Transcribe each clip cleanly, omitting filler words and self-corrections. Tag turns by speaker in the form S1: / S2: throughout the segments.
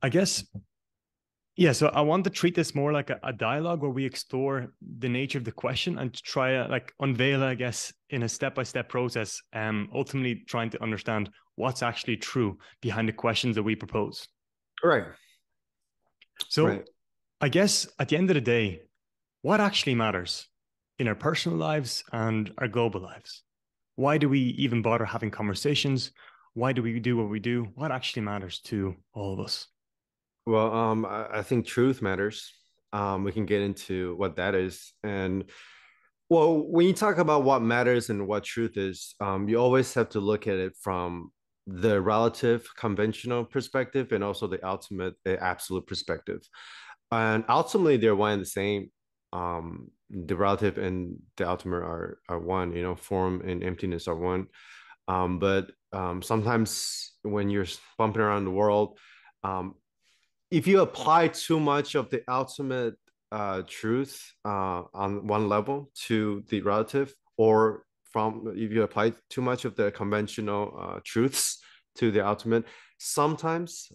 S1: I guess, yeah. So I want to treat this more like a dialogue where we explore the nature of the question and try to like unveil, I guess, in a step-by-step process, ultimately trying to understand what's actually true behind the questions that we propose.
S2: Right.
S1: So
S2: Right.
S1: I guess at the end of the day, what actually matters in our personal lives and our global lives? Why do we even bother having conversations? Why do we do what we do? What actually matters to all of us?
S2: Well, I think truth matters. We can get into what that is. And well, when you talk about what matters and what truth is, you always have to look at it from the relative conventional perspective and also the ultimate, the absolute perspective. And ultimately, they're one and the same. The relative and the ultimate are one, you know, form and emptiness are one. But sometimes when you're bumping around the world, um, if you apply too much of the ultimate truth on one level to the relative, or from if you apply too much of the conventional truths to the ultimate, sometimes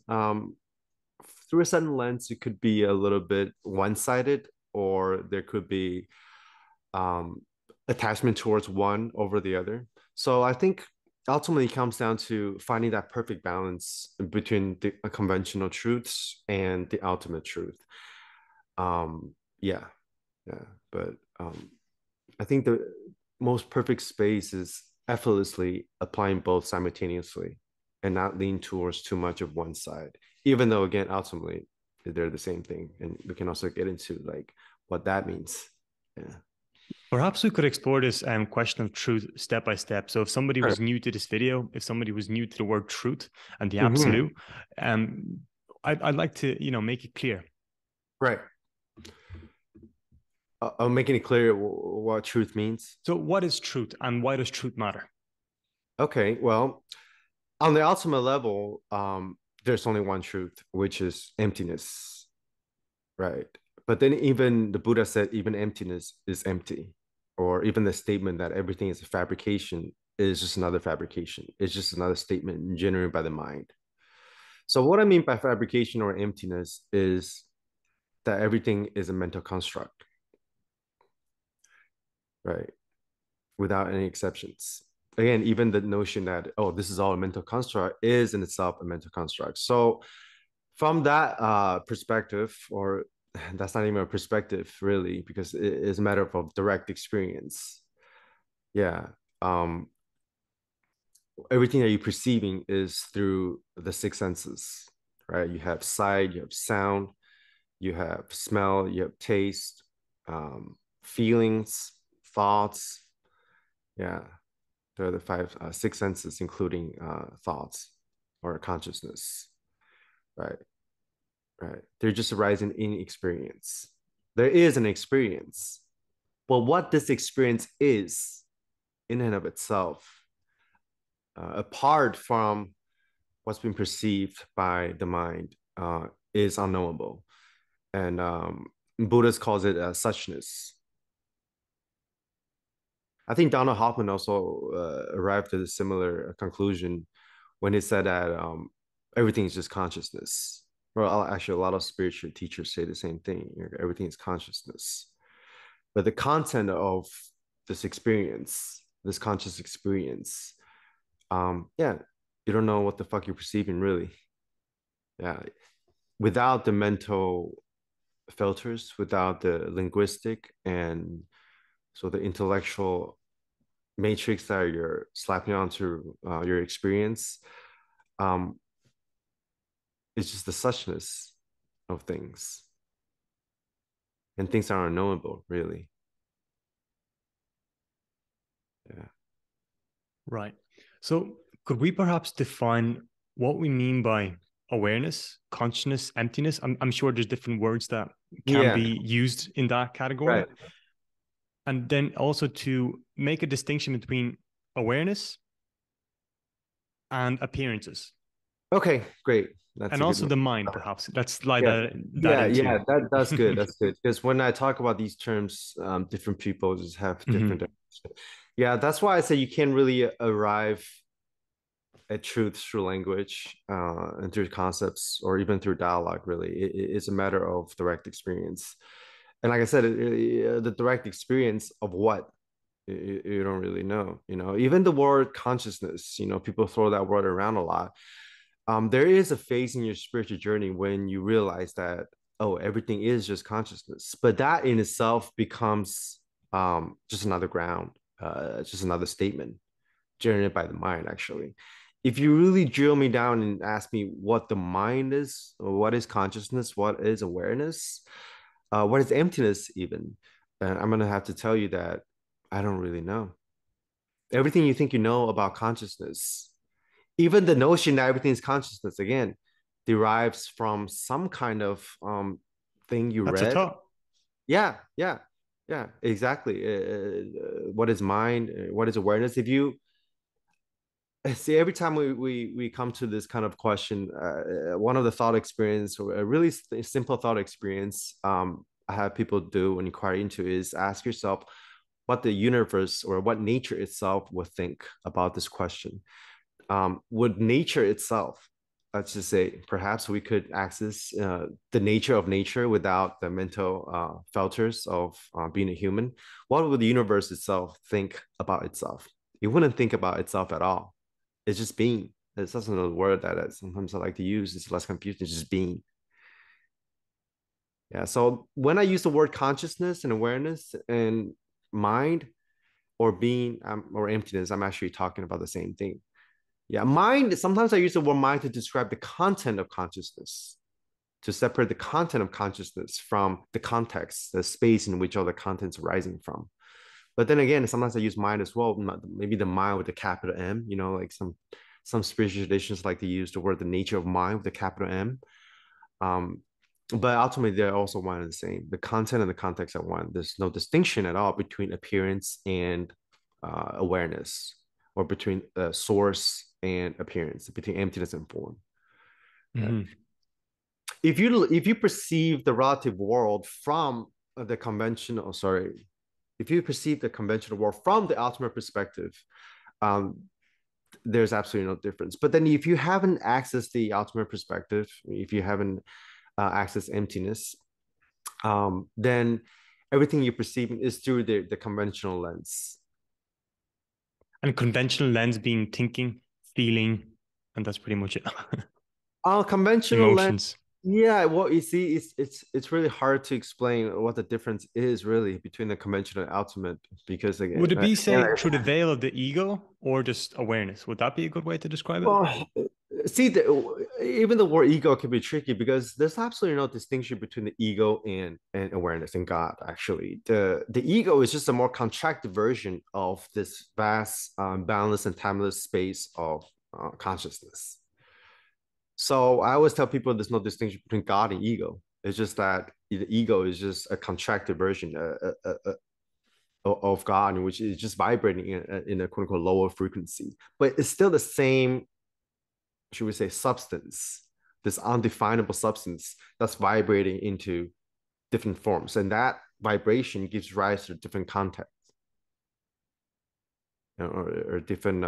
S2: through a certain lens, it could be a little bit one-sided, or there could be um, attachment towards one over the other. So I think ultimately it comes down to finding that perfect balance between the conventional truths and the ultimate truth. Yeah, yeah. But I think the most perfect space is effortlessly applying both simultaneously and not lean towards too much of one side, even though again, ultimately they're the same thing. And we can also get into like what that means. Yeah.
S1: Perhaps we could explore this question of truth step by step. So if somebody
S2: Sure.
S1: was new to this video, if somebody was new to the word truth and the
S2: Mhm.
S1: absolute, I'd like to, make it clear.
S2: Right. I'm making it clear what truth means.
S1: So what is truth and why does truth matter?
S2: Okay, well, on the ultimate level, there's only one truth, which is emptiness, right? But then even the Buddha said even emptiness is empty, or even the statement that everything is a fabrication is just another fabrication. It's just another statement generated by the mind. So what I mean by fabrication or emptiness is that everything is a mental construct, right? Without any exceptions. Again, even the notion that, oh, this is all a mental construct is in itself a mental construct. So from that perspective, or that's not even a perspective really, because it is a matter of direct experience. Yeah. Um, Everything that you're perceiving is through the six senses, right? You have sight, you have sound, you have smell, you have taste, feelings, thoughts. Yeah. There are the five, six senses, including thoughts or consciousness, right? Right. They're just arising in experience. There is an experience, but what this experience is in and of itself, apart from what's been perceived by the mind, is unknowable. And Buddhist calls it suchness. I think Donald Hoffman also arrived at a similar conclusion when he said that everything is just consciousness. Well, actually, a lot of spiritual teachers say the same thing. Everything is consciousness. But the content of this experience, this conscious experience, yeah, you don't know what the fuck you're perceiving, really. Yeah, without the mental filters, without the linguistic and so the intellectual matrix that you're slapping onto your experience, um, it's just the suchness of things, and things are unknowable, really. Yeah.
S1: Right. So could we perhaps define what we mean by awareness, consciousness, emptiness? I'm sure there's different words that can
S2: Yeah.
S1: be used in that category.
S2: Right.
S1: And then also to make a distinction between awareness and appearances.
S2: Okay. Great. That's
S1: And
S2: a good
S1: also
S2: one.
S1: the mind, perhaps. Let's slide
S2: Yeah.
S1: that
S2: Yeah.
S1: in too.
S2: Yeah. That's good. That's good. Because when I talk about these terms, different people just have different.
S1: Mhm.
S2: Yeah. That's why I say you can't really arrive at truth through language and through concepts or even through dialogue. Really, it's a matter of direct experience. And like I said, the direct experience of what you don't really know. Even the word consciousness. People throw that word around a lot. There is a phase in your spiritual journey when you realize that, oh, everything is just consciousness, but that in itself becomes just another ground, just another statement generated by the mind, actually. If you really drill me down and ask me what the mind is, or what is consciousness, what is awareness, what is emptiness, even, I'm going to have to tell you that I don't really know. Everything you think you know about consciousness, even the notion that everything is consciousness, again, derives from some kind of thing you
S1: That's a
S2: read.
S1: thought.
S2: Yeah, yeah, yeah, exactly. What is mind? What is awareness? If you see, every time we come to this kind of question, one of the thought experience, or a really simple thought experience, I have people do and inquire into is ask yourself what the universe or what nature itself would think about this question. Would nature itself, let's just say, perhaps we could access the nature of nature without the mental filters of being a human. What would the universe itself think about itself? It wouldn't think about itself at all. It's just being. It's also another word that sometimes I like to use. It's less confusing. It's just being. Yeah. So when I use the word consciousness and awareness and mind or being or emptiness, I'm actually talking about the same thing. Yeah, mind. Sometimes I use the word mind to describe the content of consciousness, to separate the content of consciousness from the context, the space in which all the content's arising from. But then again, sometimes I use mind as well. Maybe the mind with the capital M. Like some spiritual traditions like to use the word the nature of mind with the capital M. Um, but ultimately, they're also one and the same. The content and the context are one. There's no distinction at all between appearance and awareness, or between source and appearance, between emptiness and form. Yeah.
S1: Mm-hmm.
S2: If you perceive the relative world from the conventional, sorry, if you perceive the conventional world from the ultimate perspective, um, there's absolutely no difference. But then if you haven't accessed the ultimate perspective, if you haven't accessed emptiness, then everything you're perceiving is through the conventional lens.
S1: And conventional lens being thinking, feeling, and that's pretty much it.
S2: Conventional lens.
S1: Emotions.
S2: Yeah, well, you see, it's really hard to explain what the difference is really between the conventional and ultimate, because
S1: Would
S2: again,
S1: it be, say, through the veil of the ego or just awareness? Would that be a good way to describe it?
S2: well, see, even the word ego can be tricky because there's absolutely no distinction between the ego and awareness and God. Actually, the ego is just a more contracted version of this vast, boundless and timeless space of consciousness. So I always tell people there's no distinction between God and ego. It's just that the ego is just a contracted version of God, which is just vibrating in a quote unquote lower frequency. But it's still the same, should we say, substance, this undefinable substance that's vibrating into different forms. And that vibration gives rise to different contexts, or different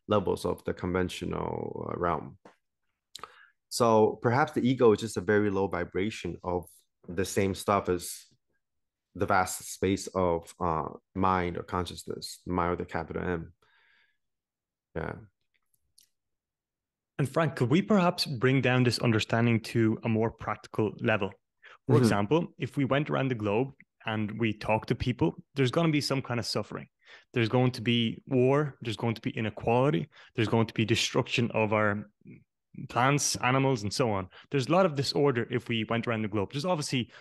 S2: levels of the conventional realm. So perhaps the ego is just a very low vibration of the same stuff as the vast space of mind or consciousness, mind with a capital M. Yeah.
S1: And Frank, could we perhaps bring down this understanding to a more practical level? For
S2: Mm-hmm.
S1: example, if we went around the globe and we talked to people, there's going to be some kind of suffering. There's going to be war. There's going to be inequality. There's going to be destruction of our plants, animals, and so on. There's a lot of disorder if we went around the globe. There's obviously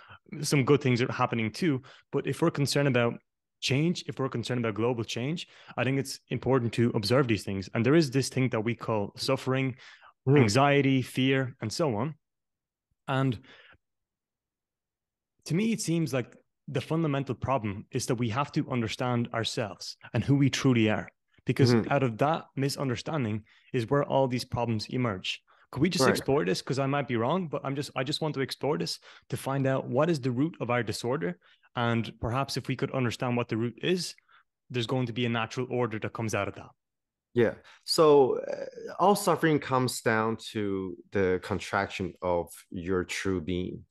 S1: some good things are happening too, but if we're concerned about change, if we're concerned about global change, I think it's important to observe these things. And there is this thing that we call suffering,
S2: Mm-hmm.
S1: anxiety, fear, and so on. And to me, it seems like the fundamental problem is that we have to understand ourselves and who we truly are, because
S2: Mm-hmm.
S1: out of that misunderstanding is where all these problems emerge. Could we just
S2: Right.
S1: explore this? Because I might be wrong, but I just want to explore this to find out what is the root of our disorder. And perhaps if we could understand what the root is, there's going to be a natural order that comes out of that.
S2: Yeah. So all suffering comes down to the contraction of your true being,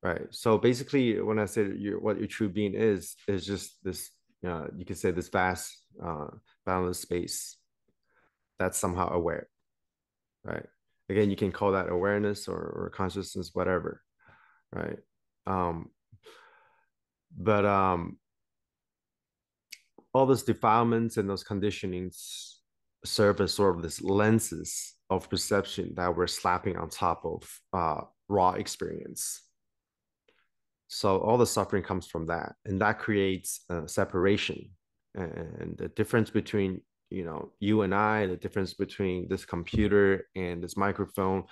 S2: right? So basically, when I say what your true being is just this, you could say this vast, boundless space that's somehow aware, right? Again, you can call that awareness or consciousness, whatever, right? Um, but all those defilements and those conditionings serve as sort of this lenses of perception that we're slapping on top of raw experience. So all the suffering comes from that, and that creates separation and the difference between you and I, the difference between this computer and this microphone.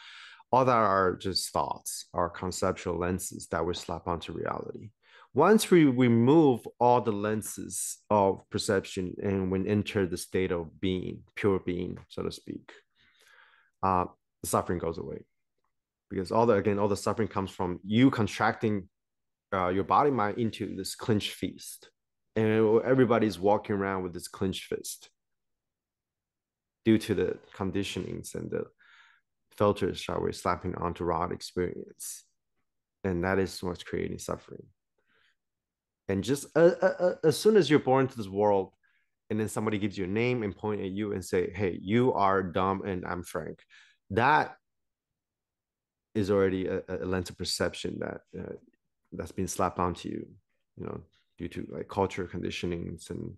S2: All that are just thoughts, are conceptual lenses that we slap onto reality. Once we remove all the lenses of perception and we enter the state of being, pure being, so to speak, the suffering goes away. Because all the suffering comes from you contracting your body mind into this clenched fist. And everybody's walking around with this clenched fist due to the conditionings and the filters, shall we, slapping onto raw experience. And that is what's creating suffering. And just as soon as you're born into this world, and then somebody gives you a name and point at you and say, "Hey, you are dumb, and I'm Frank," that is already a lens of perception that's been slapped onto you, due to like culture conditionings and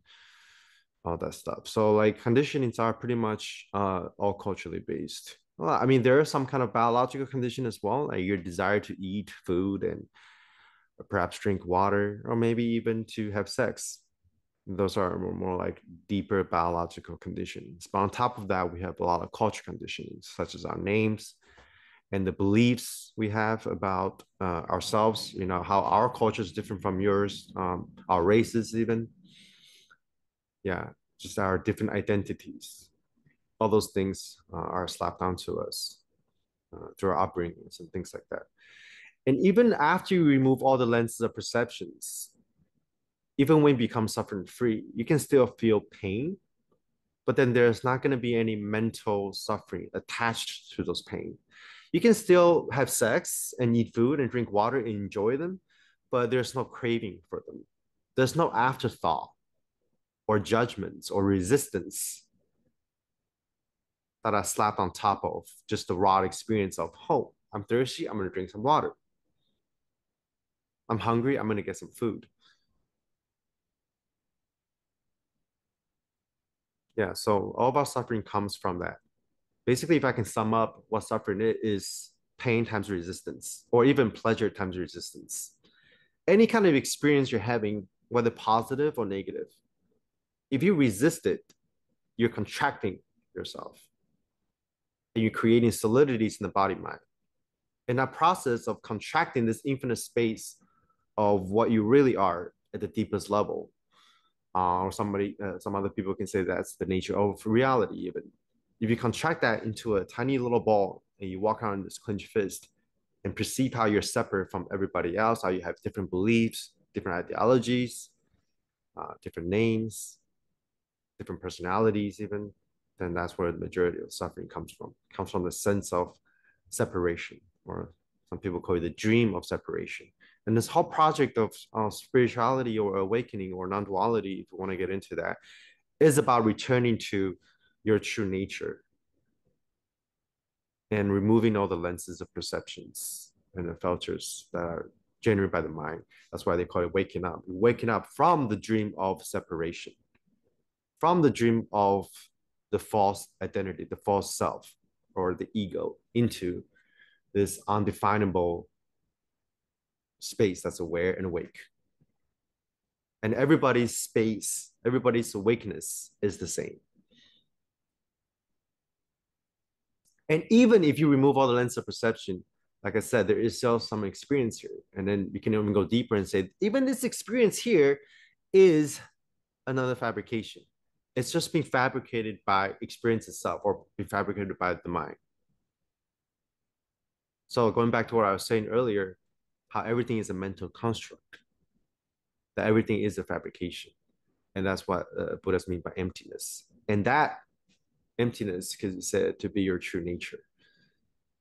S2: all that stuff. So like conditionings are pretty much all culturally based. Well, I mean, there is some kind of biological condition as well, like your desire to eat food and perhaps drink water, or maybe even to have sex. Those are more like deeper biological conditions. But on top of that, we have a lot of culture conditionings, such as our names and the beliefs we have about ourselves, how our culture is different from yours, our races, even. Yeah, just our different identities. All those things are slapped onto us through our upbringings and things like that. And even after you remove all the lenses of perceptions, even when you become suffering free, you can still feel pain, but then there's not going to be any mental suffering attached to those pain. You can still have sex and eat food and drink water and enjoy them, but there's no craving for them. There's no afterthought or judgments or resistance that are slapped on top of just the raw experience of, oh, I'm thirsty, I'm going to drink some water. I'm hungry, I'm going to get some food. Yeah, so all of our suffering comes from that. Basically, if I can sum up what suffering is pain times resistance, or even pleasure times resistance. Any kind of experience you're having, whether positive or negative, if you resist it, you're contracting yourself and you're creating solidities in the body mind. In that process of contracting this infinite space of what you really are at the deepest level, or some other people can say that's the nature of reality. Even if you contract that into a tiny little ball and you walk around this clenched fist and perceive how you're separate from everybody else, how you have different beliefs, different ideologies, different names, different personalities, even, then that's where the majority of suffering comes from. It comes from the sense of separation, or some people call it the dream of separation. And this whole project of spirituality or awakening or non-duality, if you want to get into that, is about returning to your true nature and removing all the lenses of perceptions and the filters that are generated by the mind. That's why they call it waking up. Waking up from the dream of separation, from the dream of the false identity, the false self, or the ego, into this undefinable space that's aware and awake. And everybody's space, everybody's awakeness is the same. And even if you remove all the lens of perception, like I said, there is still some experience here. And then you can even go deeper and say, even this experience here is another fabrication. It's just being fabricated by experience itself, or being fabricated by the mind. So going back to what I was saying earlier, how everything is a mental construct, that everything is a fabrication. And that's what Buddhists mean by emptiness. And that emptiness because it said to be your true nature.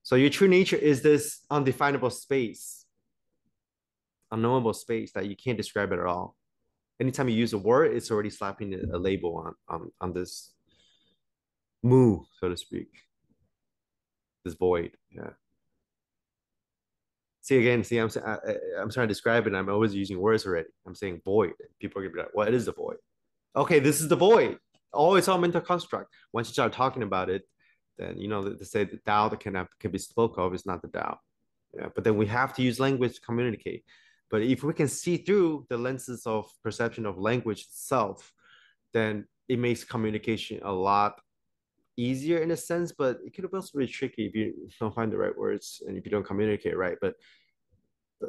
S2: So your true nature is this undefinable space, unknowable space that you can't describe it at all. Anytime you use a word, it's already slapping a label on this mu, so to speak, this void. Yeah. See again, see, I'm trying to describe it. I'm always using words already. I'm saying void. People are gonna be like, "What is the void?" Okay, this is the void. Oh, it's all mental construct. Once you start talking about it, then they say the Tao that can be spoke of is not the Tao. Yeah, but then we have to use language to communicate. But if we can see through the lenses of perception of language itself, then it makes communication a lot easier in a sense, but it could also be tricky if you don't find the right words and if you don't communicate right. But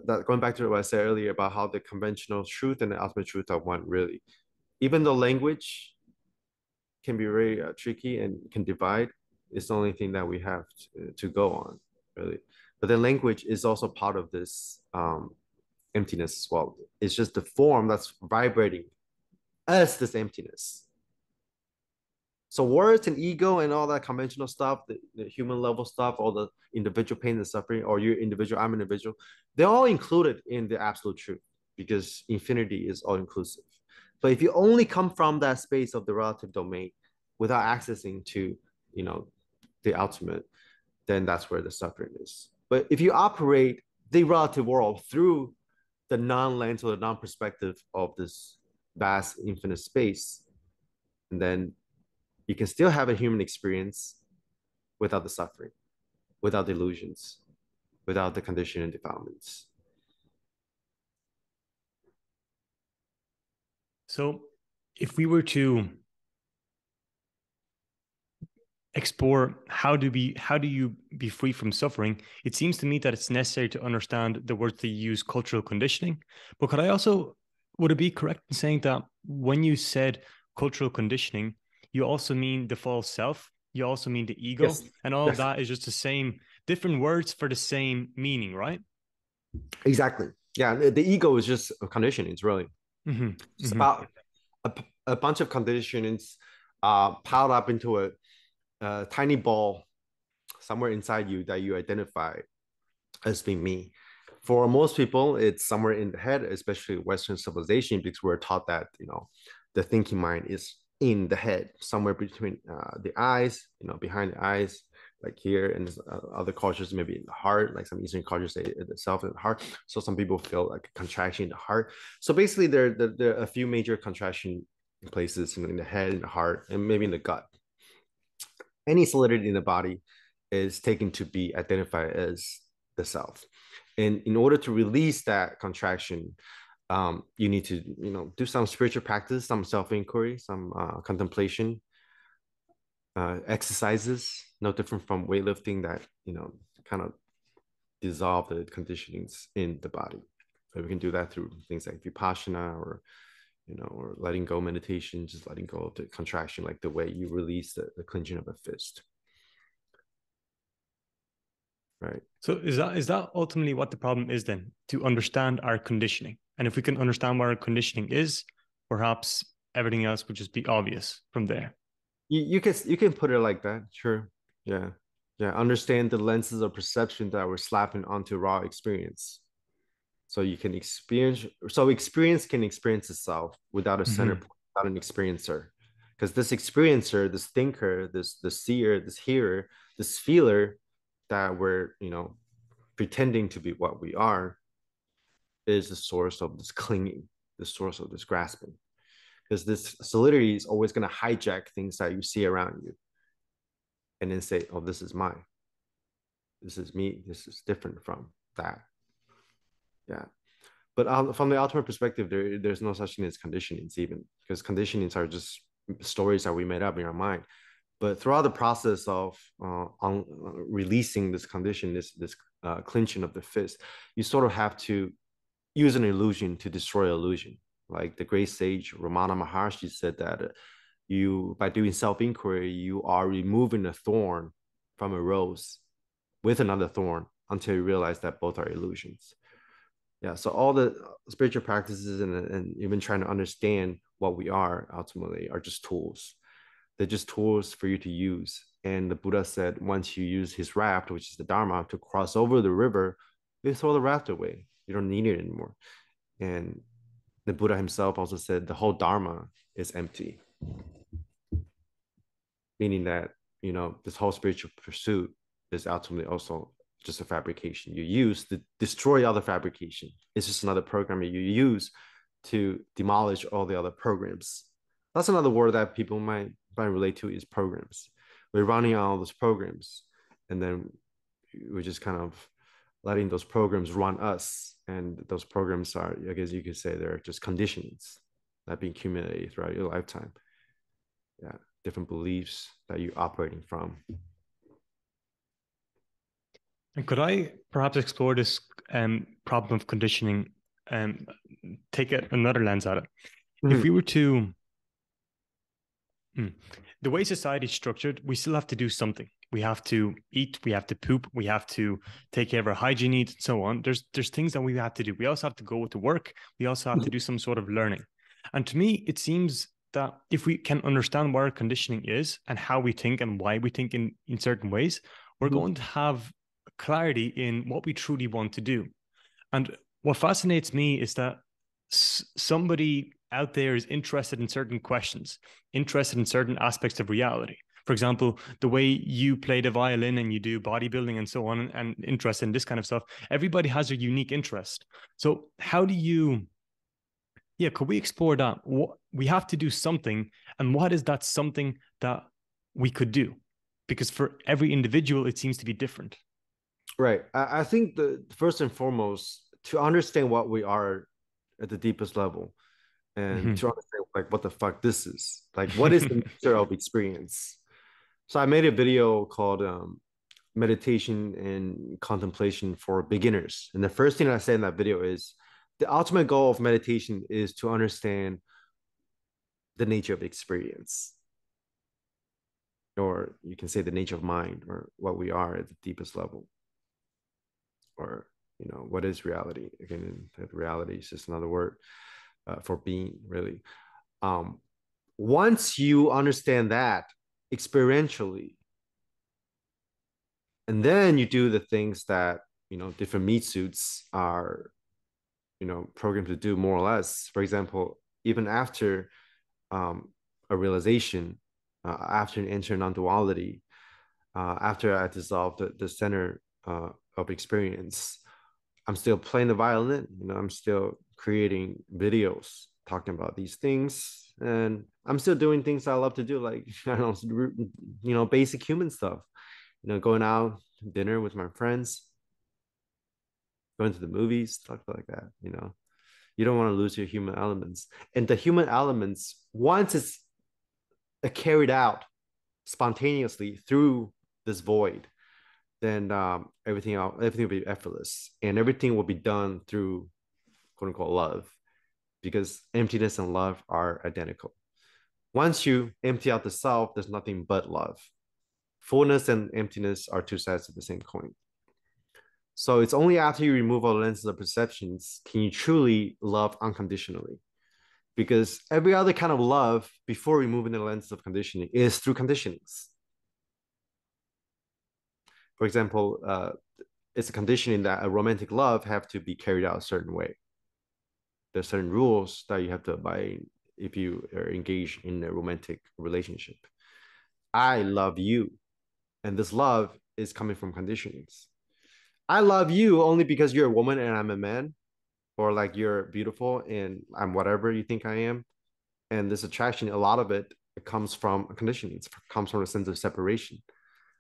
S2: that going back to what I said earlier about how the conventional truth and the ultimate truth are one, really. Even though language can be very tricky and can divide, it's the only thing that we have to go on, really. But then language is also part of this emptiness as well. It's just the form that's vibrating as this emptiness. So words and ego and all that conventional stuff, the human level stuff, all the individual pain and suffering, or you're individual, I'm individual, they're all included in the absolute truth because infinity is all inclusive. But if you only come from that space of the relative domain without accessing to, the ultimate, then that's where the suffering is. But if you operate the relative world through the non-lens or the non-perspective of this vast infinite space, and then you can still have a human experience without the suffering, without the illusions, without the condition and defilements.
S1: So if we were to explore how do you be free from suffering, it seems to me that it's necessary to understand the words that you use, cultural conditioning. But would it be correct in saying that when you said cultural conditioning, you also mean the false self, you also mean the ego,
S2: Yes.
S1: and all of
S2: Yes.
S1: that is just the same, different words for the same meaning, right?
S2: Exactly. Yeah, the ego is just conditioning. It's really it's about a bunch of conditionings piled up into a tiny ball somewhere inside you that you identify as being me. For most people, it's somewhere in the head, especially Western civilization, because we're taught that the thinking mind is in the head, somewhere between the eyes, behind the eyes, like here, and other cultures maybe in the heart, like some Eastern cultures say itself in the heart. So some people feel like a contraction in the heart. So basically, there are a few major contraction places in the head, in the heart, and maybe in the gut. Any solidity in the body is taken to be identified as the self. And in order to release that contraction, you need to do some spiritual practice, some self-inquiry, some contemplation, exercises, no different from weightlifting that kind of dissolve the conditionings in the body. So we can do that through things like vipassana or or letting go meditation, just letting go of the contraction, like the way you release the clenching of a fist. Right.
S1: So is that ultimately what the problem is then? To understand our conditioning. And if we can understand what our conditioning is, perhaps everything else would just be obvious from there.
S2: You can put it like that. Sure. Yeah. Yeah. Understand the lenses of perception that we're slapping onto raw experience. So you can experience, so experience can experience itself without a center point, without an experiencer. Because this experiencer, this thinker, this seer, this hearer, this feeler that we're, pretending to be what we are is the source of this clinging, the source of this grasping. Because this solidity is always going to hijack things that you see around you and then say, oh, this is mine. This is me. This is different from that. Yeah. But from the ultimate perspective, there's no such thing as conditionings, even because conditionings are just stories that we made up in our mind. But throughout the process of releasing this condition, this clenching of the fist, you sort of have to use an illusion to destroy illusion. Like the great sage Ramana Maharshi said that you, by doing self-inquiry, you are removing a thorn from a rose with another thorn until you realize that both are illusions. Yeah, so all the spiritual practices and even trying to understand what we are ultimately are just tools. They're just tools for you to use. And the Buddha said, once you use his raft, which is the Dharma, to cross over the river, you throw the raft away. You don't need it anymore. And the Buddha himself also said the whole Dharma is empty, meaning that, this whole spiritual pursuit is ultimately also just a fabrication you use to destroy other fabrication. It's just another program you use to demolish all the other programs. That's another word that people might relate to, is programs. We're running on all those programs, and then we're just kind of letting those programs run us. And those programs are, I guess you could say, they're just conditionings that being accumulated throughout your lifetime. Yeah, different beliefs that you're operating from.
S1: And could I perhaps explore this problem of conditioning and take another lens at it? If we were to, the way society is structured, we still have to do something. We have to eat, we have to poop, we have to take care of our hygiene needs, and so on. There's things that we have to do. We also have to go to work. We also have to do some sort of learning. And to me, it seems that if we can understand what our conditioning is and how we think and why we think in certain ways, we're going to have clarity in what we truly want to do. And what fascinates me is that somebody out there is interested in certain questions, interested in certain aspects of reality. For example, the way you play the violin and you do bodybuilding and so on, and interested in this kind of stuff. Everybody has a unique interest. So how do you, could we explore that? We have to do something, and what is that something that we could do? Because for every individual, it seems to be different.
S2: Right. I think the first and foremost, to understand what we are at the deepest level, and to understand like what the fuck this is, like what is the nature of experience. So I made a video called meditation and contemplation for beginners, and the first thing I said in that video is the ultimate goal of meditation is to understand the nature of experience, or you can say the nature of mind, or what we are at the deepest level, or what is reality. Again, that reality is just another word for being, really. Once you understand that experientially, and then you do the things that different meat suits are programmed to do, more or less. For example, even after a realization, after an enter non-duality, after I dissolved the center of experience, I'm still playing the violin. I'm still creating videos talking about these things, and I'm still doing things I love to do, like I don't know, basic human stuff. Going out to dinner with my friends, going to the movies, stuff like that. You don't want to lose your human elements, and the human elements, once it's carried out spontaneously through this void, then everything will be effortless, and everything will be done through quote unquote love, because emptiness and love are identical. Once you empty out the self, there's nothing but love. Fullness and emptiness are two sides of the same coin. So it's only after you remove all the lenses of perceptions can you truly love unconditionally. Because every other kind of love before removing the lenses of conditioning is through conditionings. For example, it's a conditioning that a romantic love have to be carried out a certain way. There's certain rules that you have to abide if you are engaged in a romantic relationship. I love you, and this love is coming from conditionings. I love you only because you're a woman and I'm a man, or like you're beautiful and I'm whatever you think I am. And this attraction, a lot of it comes from conditioning. It comes from a sense of separation.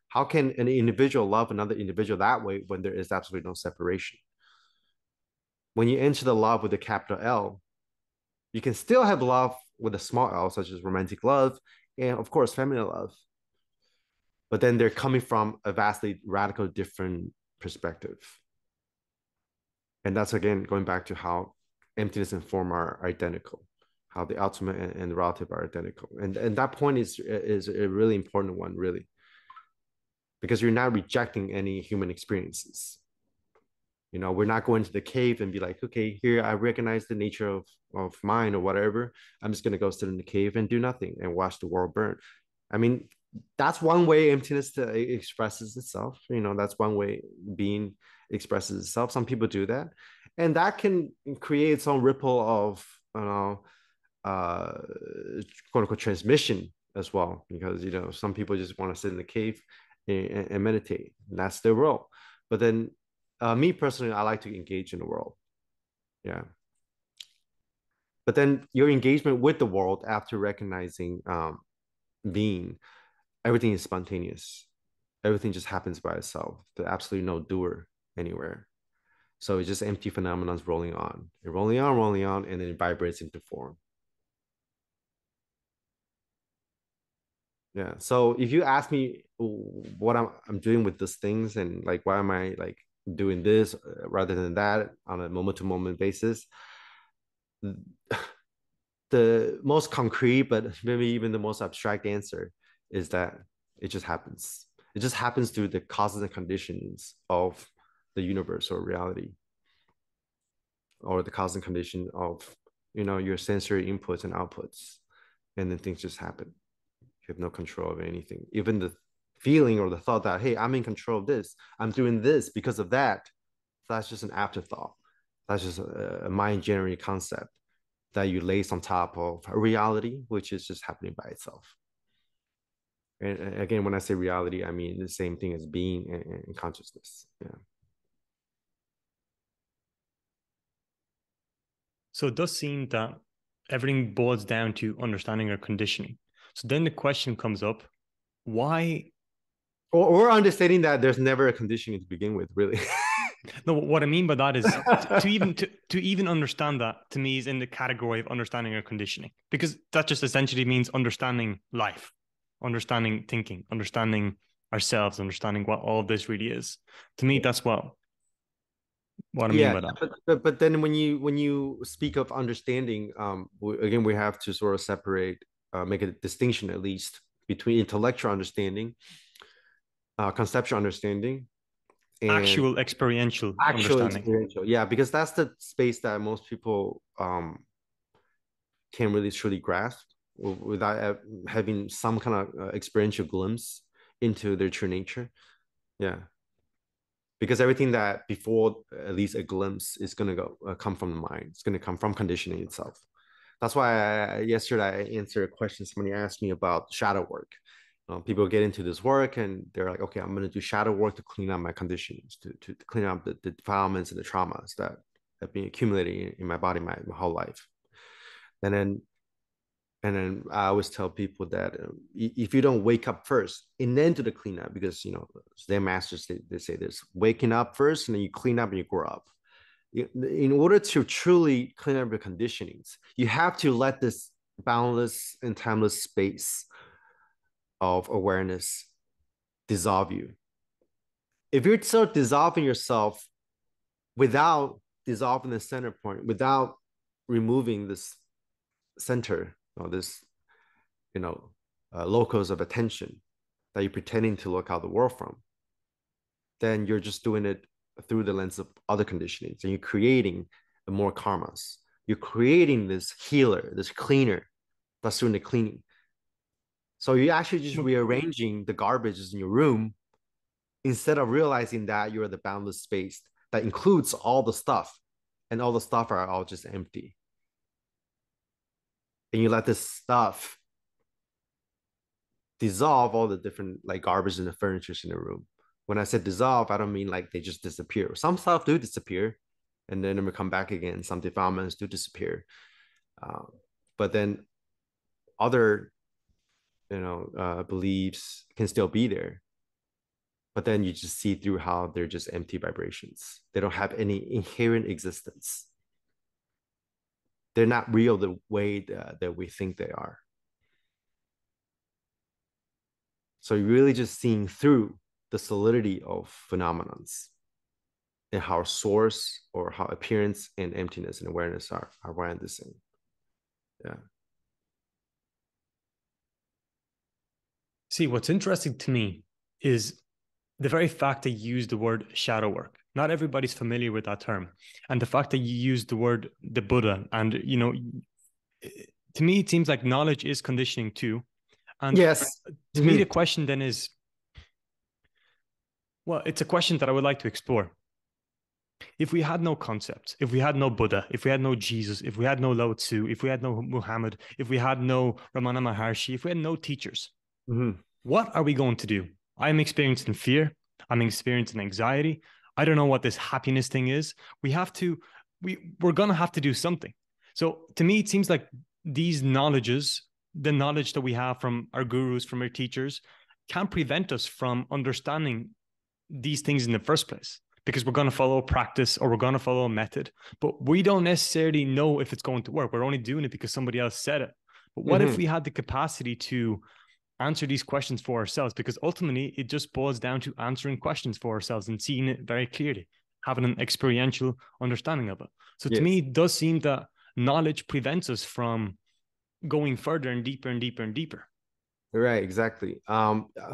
S2: How can an individual love another individual that way when there is absolutely no separation? When you enter the love with a capital L, you can still have love with a small L, such as romantic love and, of course, feminine love. But then they're coming from a vastly radical different perspective. And that's, again, going back to how emptiness and form are identical, how the ultimate and the relative are identical. And that point is a really important one, really, because you're not rejecting any human experiences. We're not going to the cave and be like, okay, here I recognize the nature of mind or whatever. I'm just going to go sit in the cave and do nothing and watch the world burn. I mean, that's one way emptiness expresses itself. That's one way being expresses itself. Some people do that, and that can create its own ripple of, uh, quote unquote transmission as well, because some people just want to sit in the cave and meditate. And that's their role. But then, me personally, I like to engage in the world. Yeah. But then your engagement with the world after recognizing being, everything is spontaneous. Everything just happens by itself. There's absolutely no doer anywhere. So it's just empty phenomena rolling on, and rolling on, and then it vibrates into form. Yeah. So if you ask me what I'm doing with these things, and like why am I like doing this rather than that on a moment to moment basis, the most concrete, but maybe even the most abstract answer is that it just happens. It just happens through the causes and conditions of the universe or reality, or the cause and condition of your sensory inputs and outputs, and then things just happen. You have no control of anything, even the feeling or the thought that, hey, I'm in control of this, I'm doing this because of that. That's just an afterthought. That's just a mind generated concept that you lace on top of a reality, which is just happening by itself. And again, when I say reality, I mean the same thing as being and consciousness. Yeah.
S1: So it does seem that everything boils down to understanding or conditioning. So then the question comes up, why?
S2: Or understanding that there's never a conditioning to begin with, really.
S1: No, what I mean by that is to even understand that, to me, is in the category of understanding or conditioning, because that just essentially means understanding life, understanding thinking, understanding ourselves, understanding what all of this really is. To me, that's what I mean
S2: Yeah,
S1: by that.
S2: but then when you speak of understanding, again, we have to sort of separate, make a distinction at least between intellectual understanding, conceptual understanding, and
S1: Actual experiential
S2: actual
S1: understanding.
S2: experiential. Yeah, because that's the space that most people can really truly grasp without having some kind of experiential glimpse into their true nature. Yeah, because everything that before at least a glimpse is going to go come from the mind. It's going to come from conditioning itself. That's why yesterday I answered a question somebody asked me about shadow work. People get into this work and they're like, okay, I'm going to do shadow work to clean up my conditions, to clean up the defilements and the traumas that have been accumulating in my body my whole life. And then I always tell people that if you don't wake up first and then do the cleanup, because their masters they say this: waking up first and then you clean up and you grow up. In order to truly clean up your conditionings, you have to let this boundless and timeless space of awareness dissolve you. If you're still dissolving yourself without dissolving the center point, without removing this center or this, locus of attention that you're pretending to look out the world from, then you're just doing it through the lens of other conditionings, and you're creating more karmas. You're creating this healer, this cleaner that's doing the cleaning. So you're actually just rearranging the garbages in your room instead of realizing that you're the boundless space that includes all the stuff, and all the stuff are all just empty. And you let this stuff dissolve all the different like garbage and the furniture in the room. When I said dissolve, I don't mean like they just disappear. Some stuff do disappear, and then they come back again. Some defilements do disappear, but then other, beliefs can still be there. But then you just see through how they're just empty vibrations. They don't have any inherent existence. They're not real the way that we think they are. So you're really just seeing through the solidity of phenomenons and how source or how appearance and emptiness and awareness are one and the same. Yeah.
S1: See, what's interesting to me is the very fact that you use the word shadow work. Not everybody's familiar with that term. And the fact that you use the word the Buddha, and to me, it seems like knowledge is conditioning too. And
S2: Yes.
S1: to me, the question then is, well, it's a question that I would like to explore. If we had no concepts, if we had no Buddha, if we had no Jesus, if we had no Lao Tzu, if we had no Muhammad, if we had no Ramana Maharshi, if we had no teachers, what are we going to do? I'm experiencing fear. I'm experiencing anxiety. I don't know what this happiness thing is. We're gonna have to do something. So to me, it seems like these knowledges, the knowledge that we have from our gurus, from our teachers, can't prevent us from understanding these things in the first place, because we're going to follow a practice or we're going to follow a method, but we don't necessarily know if it's going to work. We're only doing it because somebody else said it. But what if we had the capacity to answer these questions for ourselves? Because ultimately it just boils down to answering questions for ourselves and seeing it very clearly, having an experiential understanding of it. So to me, it does seem that knowledge prevents us from going further and deeper and deeper and deeper.
S2: Right, exactly.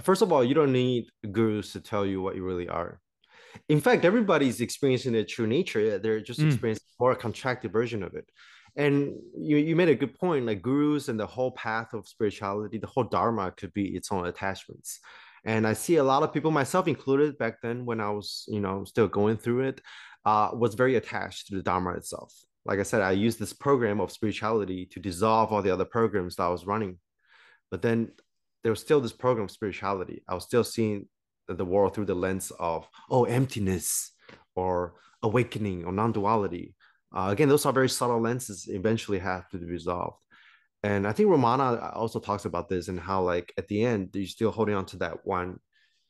S2: First of all, you don't need gurus to tell you what you really are. In fact, everybody's experiencing their true nature. They're just experiencing more contracted version of it. And you made a good point, like gurus and the whole path of spirituality, the whole dharma could be its own attachments. And I see a lot of people, myself included, back then when I was, still going through it, was very attached to the dharma itself. Like I said, I used this program of spirituality to dissolve all the other programs that I was running. But then there was still this program of spirituality. I was still seeing the world through the lens of, emptiness or awakening or non-duality. Again, those are very subtle lenses, eventually have to be resolved. And I think Romana also talks about this and how, like, at the end, you're still holding on to that one,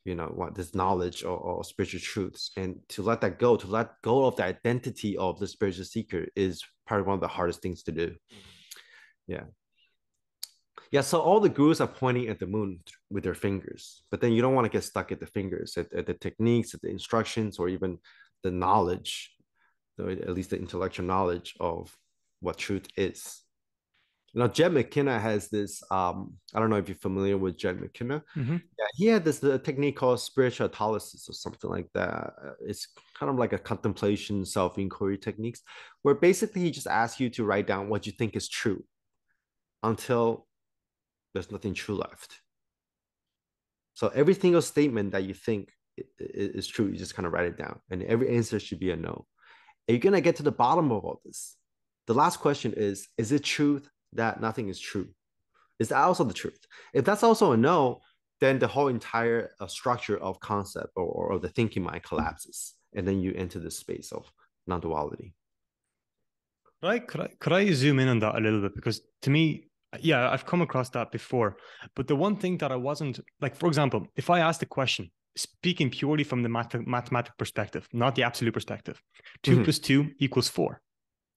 S2: this knowledge or spiritual truths. And to let that go, to let go of the identity of the spiritual seeker is probably one of the hardest things to do. Yeah. Yeah, so all the gurus are pointing at the moon with their fingers, but then you don't want to get stuck at the fingers, at the techniques, at the instructions, or even the knowledge, at least the intellectual knowledge of what truth is. Jed McKenna has this, I don't know if you're familiar with Jed McKenna. Yeah, he had this technique called spiritual autolysis or something like that. It's kind of like a contemplation, self-inquiry techniques, where basically he just asks you to write down what you think is true until there's nothing true left. So every single statement that you think is true, you just kind of write it down. And every answer should be a no. And you're going to get to the bottom of all this. The last question is it truth that nothing is true? Is that also the truth? If that's also a no, then the whole entire structure of concept or the thinking mind collapses. And then you enter the space of non-duality.
S1: Right? Could I zoom in on that a little bit? Because to me, yeah, I've come across that before. But the one thing that I wasn't, like, for example, if I asked a question, speaking purely from the mathematic perspective, not the absolute perspective, 2 plus 2 equals 4.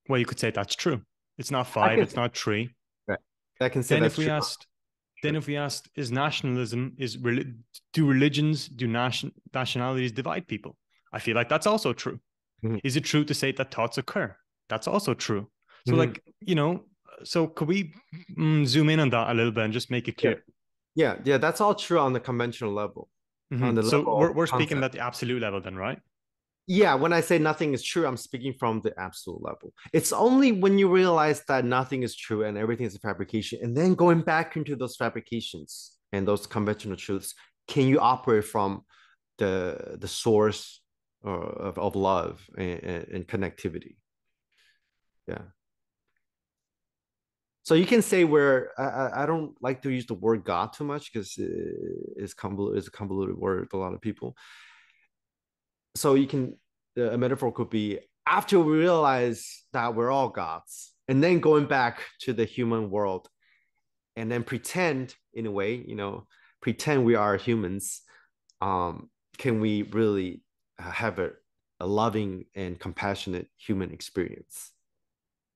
S1: Well, you could say that's true. It's not 5, it's not 3.
S2: Right. I can say
S1: then
S2: that's
S1: if we
S2: true.
S1: asked, then if we asked, is nationalism, do religions, do nationalities divide people? I feel like that's also true. Is it true to say that thoughts occur? That's also true. So like, so could we zoom in on that a little bit and just make it clear?
S2: Yeah, that's all true on the conventional level. On the
S1: So
S2: level
S1: we're speaking about the absolute level then, right?
S2: Yeah, when I say nothing is true, I'm speaking from the absolute level. It's only when you realize that nothing is true and everything is a fabrication, and then going back into those fabrications and those conventional truths, can you operate from the source of love and connectivity? Yeah. So you can say where I don't like to use the word God too much because it's a convoluted word with a lot of people. So you can a metaphor could be after we realize that we're all gods, and then going back to the human world, and then pretend in a way, pretend we are humans. Can we really have a loving and compassionate human experience?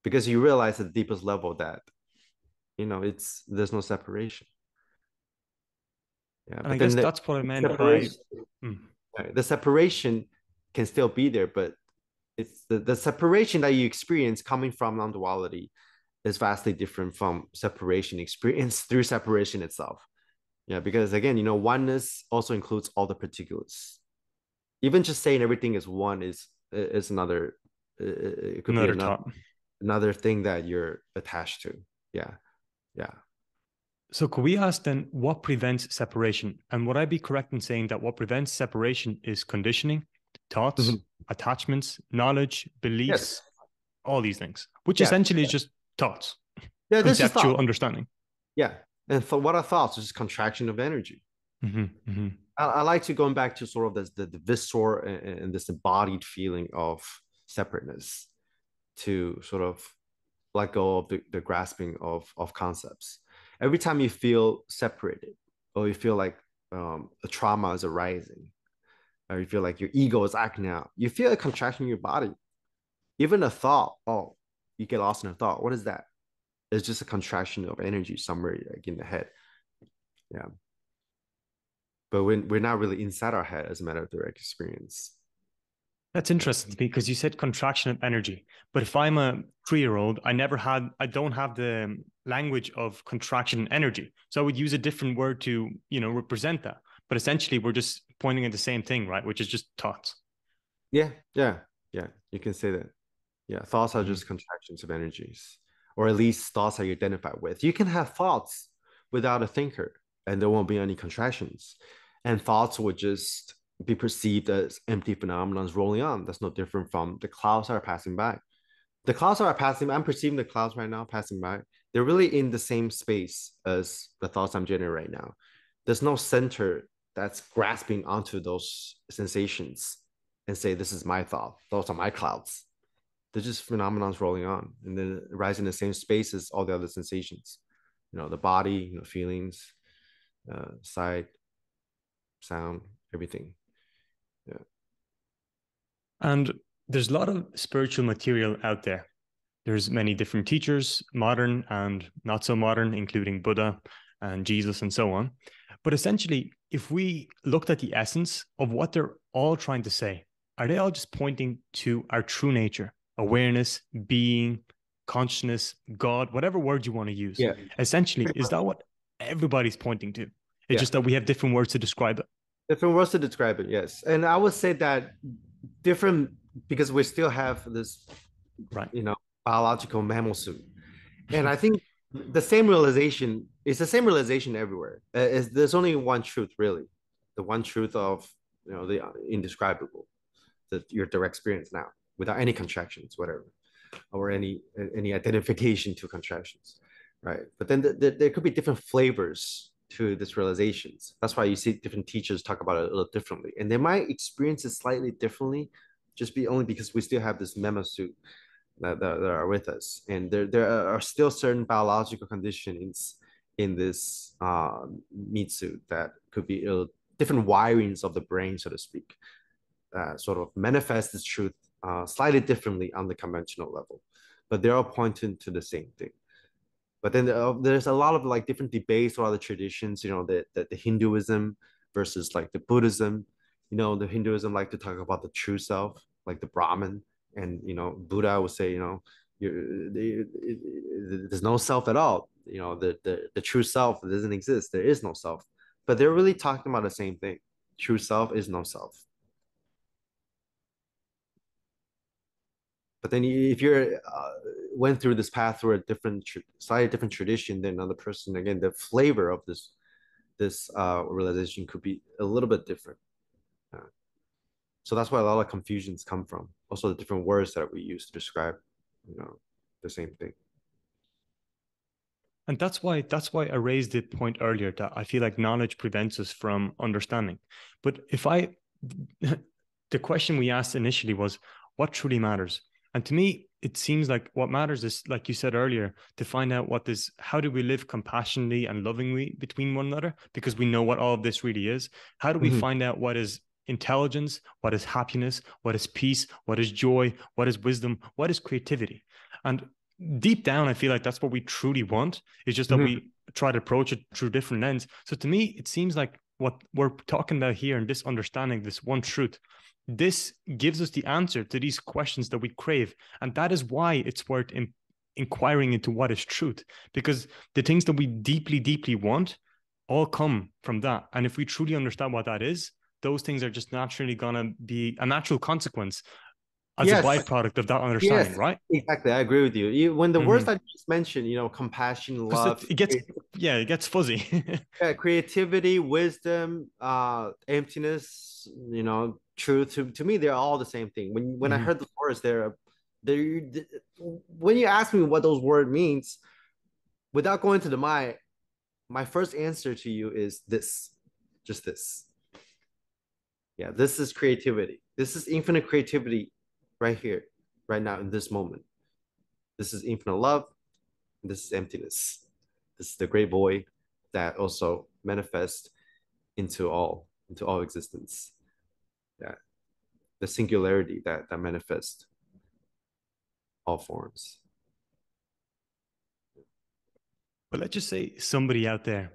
S2: Because you realize at the deepest level that there's no separation. Yeah,
S1: and I guess that's what I meant by
S2: the separation can still be there, but it's the separation that you experience coming from non-duality is vastly different from separation experience through separation itself. Yeah, because again, oneness also includes all the particulars. Even just saying everything is one is another. It could be another thing that you're attached to. Yeah, yeah.
S1: So could we ask then, what prevents separation? And would I be correct in saying that what prevents separation is conditioning, thoughts,
S2: Mhm.
S1: attachments, knowledge,
S2: Yes.
S1: beliefs, all these things, which
S2: Yeah.
S1: essentially is just thoughts,
S2: Yeah. This is
S1: conceptual
S2: thought.
S1: understanding?
S2: Yeah. And for what are thoughts? It's just contraction of energy.
S1: Mm-hmm.
S2: I like to going back to sort of the visceral and this embodied feeling of separateness to sort of let go of the grasping of concepts. Every time you feel separated or you feel like a trauma is arising or you feel like your ego is acting out, you feel a contraction in your body. Even a thought, oh, you get lost in a thought. What is that? It's just a contraction of energy somewhere like in the head. Yeah. But we're not really inside our head as a matter of direct experience.
S1: That's interesting to me because you said contraction of energy. But if I'm a 3-year-old, I don't have the language of contraction and energy. So I would use a different word to, represent that. But essentially, we're just pointing at the same thing, right? Which is just thoughts.
S2: Yeah, yeah, yeah. You can say that. Yeah, thoughts are
S1: Mhm.
S2: just contractions of energies, or at least thoughts are you identify with. You can have thoughts without a thinker, and there won't be any contractions. And thoughts would just be perceived as empty phenomena rolling on. That's no different from the clouds that are passing by. The clouds are passing. I'm perceiving the clouds right now passing by. They're really in the same space as the thoughts I'm generating right now. There's no center that's grasping onto those sensations and say, this is my thought. Those are my clouds. They're just phenomena rolling on and then rising in the same space as all the other sensations. The body, feelings, sight, sound, everything. Yeah.
S1: And there's a lot of spiritual material out there. There's many different teachers, modern and not so modern, including Buddha and Jesus and so on. But essentially, if we looked at the essence of what they're all trying to say, are they all just pointing to our true nature, awareness, being, consciousness, God, whatever word you want to use?
S2: Yeah.
S1: Essentially, is that what everybody's pointing to? It's
S2: Yeah.
S1: just that we have different words to describe it.
S2: Different words to describe it, yes. And I would say that different because we still have this,
S1: Right.
S2: you know, biological mammal suit. And I think the same realization is the same realization everywhere. There's only one truth, really. The one truth of, the indescribable, your direct experience now, without any contractions, whatever, or any identification to contractions, right? But then there could be different flavors to this realizations. That's why you see different teachers talk about it a little differently, and they might experience it slightly differently, just be only because we still have this memo suit that are with us, and there are still certain biological conditions in this meat suit that could be different wirings of the brain, so to speak, sort of manifest this truth slightly differently on the conventional level, but they're all pointing to the same thing. But then there's a lot of like different debates or other traditions, the Hinduism versus like the Buddhism. The Hinduism like to talk about the true self, like the Brahman, and Buddha would say, there's no self at all. The true self doesn't exist. There is no self. But they're really talking about the same thing. True self is no self. But then if you're went through this path through a slightly different tradition than another person, again, the flavor of this realization could be a little bit different. Uh, so that's why a lot of confusions come from. Also, the different words that we use to describe, the same thing.
S1: And that's why I raised the point earlier that I feel like knowledge prevents us from understanding. But if I the question we asked initially was what truly matters? And to me, it seems like what matters is, like you said earlier, to find out how do we live compassionately and lovingly between one another? Because we know what all of this really is. How do we
S2: Mm-hmm.
S1: find out what is intelligence, what is happiness, what is peace, what is joy, what is wisdom, what is creativity? And deep down, I feel like that's what we truly want. It's just that
S2: Mm-hmm.
S1: we try to approach it through different lens. So to me, it seems like what we're talking about here and this understanding, this one truth, this gives us the answer to these questions that we crave. And that is why it's worth inquiring into what is truth, because the things that we deeply, deeply want all come from that. And if we truly understand what that is, those things are just naturally going to be a natural consequence as a
S2: Yes,
S1: byproduct of that understanding,
S2: yes,
S1: right?
S2: exactly. I agree with you. When the words
S1: Mm-hmm.
S2: that you just mentioned, compassion,
S1: Because
S2: love,
S1: it gets yeah, it gets fuzzy.
S2: Yeah, creativity, wisdom, emptiness, truth. To me, they're all the same thing. When I
S1: Mhm.
S2: heard the words, they're when you ask me what those words means, without going to the mind, my first answer to you is this, just this. Yeah, this is creativity. This is infinite creativity right here, right now in this moment. This is infinite love. This is emptiness. This is the great void that also manifests into all existence. Yeah, the singularity that manifests all forms.
S1: But let's just say somebody out there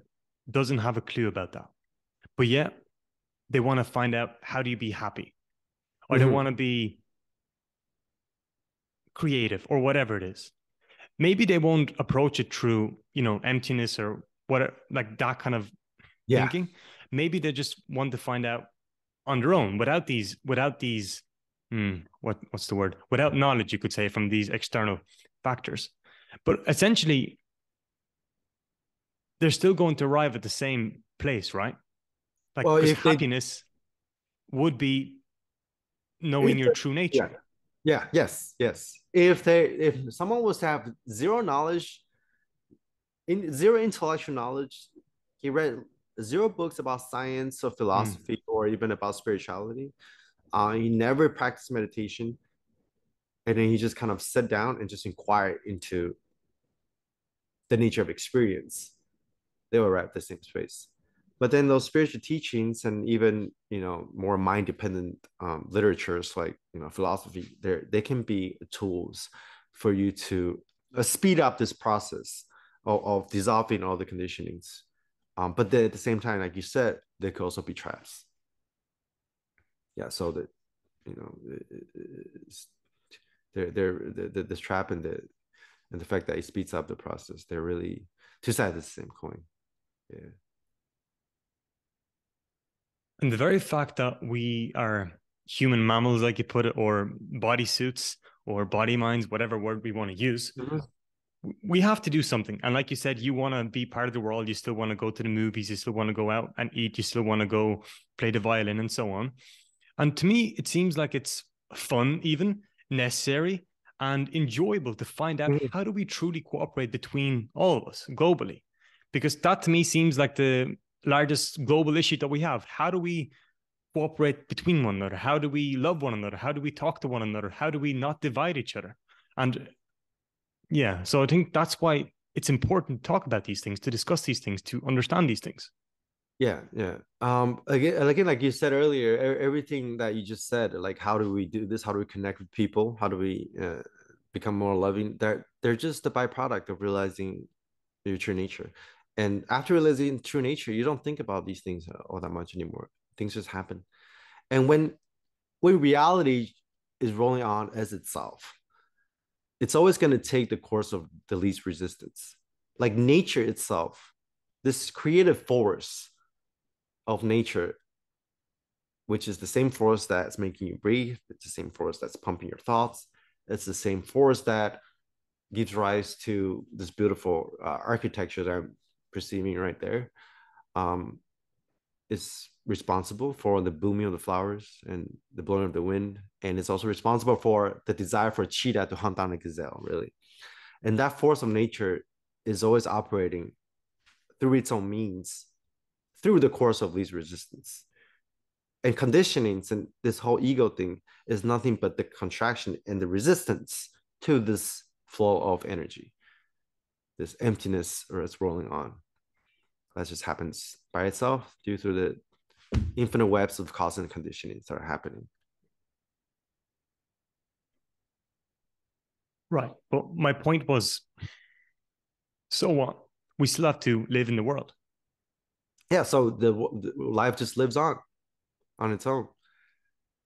S1: doesn't have a clue about that. But yeah, they want to find out, how do you be happy? Or they
S2: Mm-hmm.
S1: want to be creative or whatever it is. Maybe they won't approach it through, emptiness or what, like that kind of
S2: Yeah.
S1: thinking. Maybe they just want to find out on their own without these what's the word? Without knowledge, you could say, from these external factors. But essentially, they're still going to arrive at the same place, right? Like,
S2: Well,
S1: because
S2: if they,
S1: happiness would be knowing
S2: if
S1: your
S2: they,
S1: true
S2: yeah,
S1: nature.
S2: yeah, yes, yes. If someone was to have zero knowledge, zero intellectual knowledge, he read zero books about science or
S1: Mm.
S2: philosophy or even about spirituality. He never practiced meditation, and then he just kind of sat down and just inquired into the nature of experience. They were at the same space. But then those spiritual teachings and even more mind dependent literatures like philosophy, they can be tools for you to speed up this process of dissolving all the conditionings. But then at the same time, like you said, they could also be traps. Yeah, so that you know, they're this trap and the fact that it speeds up the process. They're really two sides of the same coin. Yeah.
S1: And the very fact that we are human mammals, like you put it, or body suits or body minds, whatever word we want to use,
S2: Mhm.
S1: we have to do something. And like you said, you want to be part of the world. You still want to go to the movies. You still want to go out and eat. You still want to go play the violin and so on. And to me, it seems like it's fun, even necessary and enjoyable to find out,
S2: Mhm.
S1: how do we truly cooperate between all of us globally? Because that to me seems like the largest global issue that we have. How do we cooperate between one another? How do we love one another? How do we talk to one another? How do we not divide each other? And yeah, so I think that's why it's important to talk about these things, to discuss these things, to understand these things.
S2: Yeah, yeah. Again, like you said earlier, everything that you just said, like how do we do this? How do we connect with people? How do we become more loving? They're just the byproduct of realizing your true nature. And after realizing true nature, you don't think about these things all that much anymore. Things just happen. And when reality is rolling on as itself, it's always going to take the course of the least resistance. Like nature itself, this creative force of nature, which is the same force that's making you breathe. It's the same force that's pumping your thoughts. It's the same force that gives rise to this beautiful architecture that I'm perceiving right there. Um, is responsible for the blooming of the flowers and the blowing of the wind. And it's also responsible for the desire for a cheetah to hunt down a gazelle, really. And that force of nature is always operating through its own means, through the course of least resistance. And conditionings and this whole ego thing is nothing but the contraction and the resistance to this flow of energy, this emptiness or it's rolling on. That just happens by itself due to the infinite webs of cause and conditionings that are happening.
S1: Right. But my point was, so what? We still have to live in the world.
S2: Yeah, so the life just lives on its own.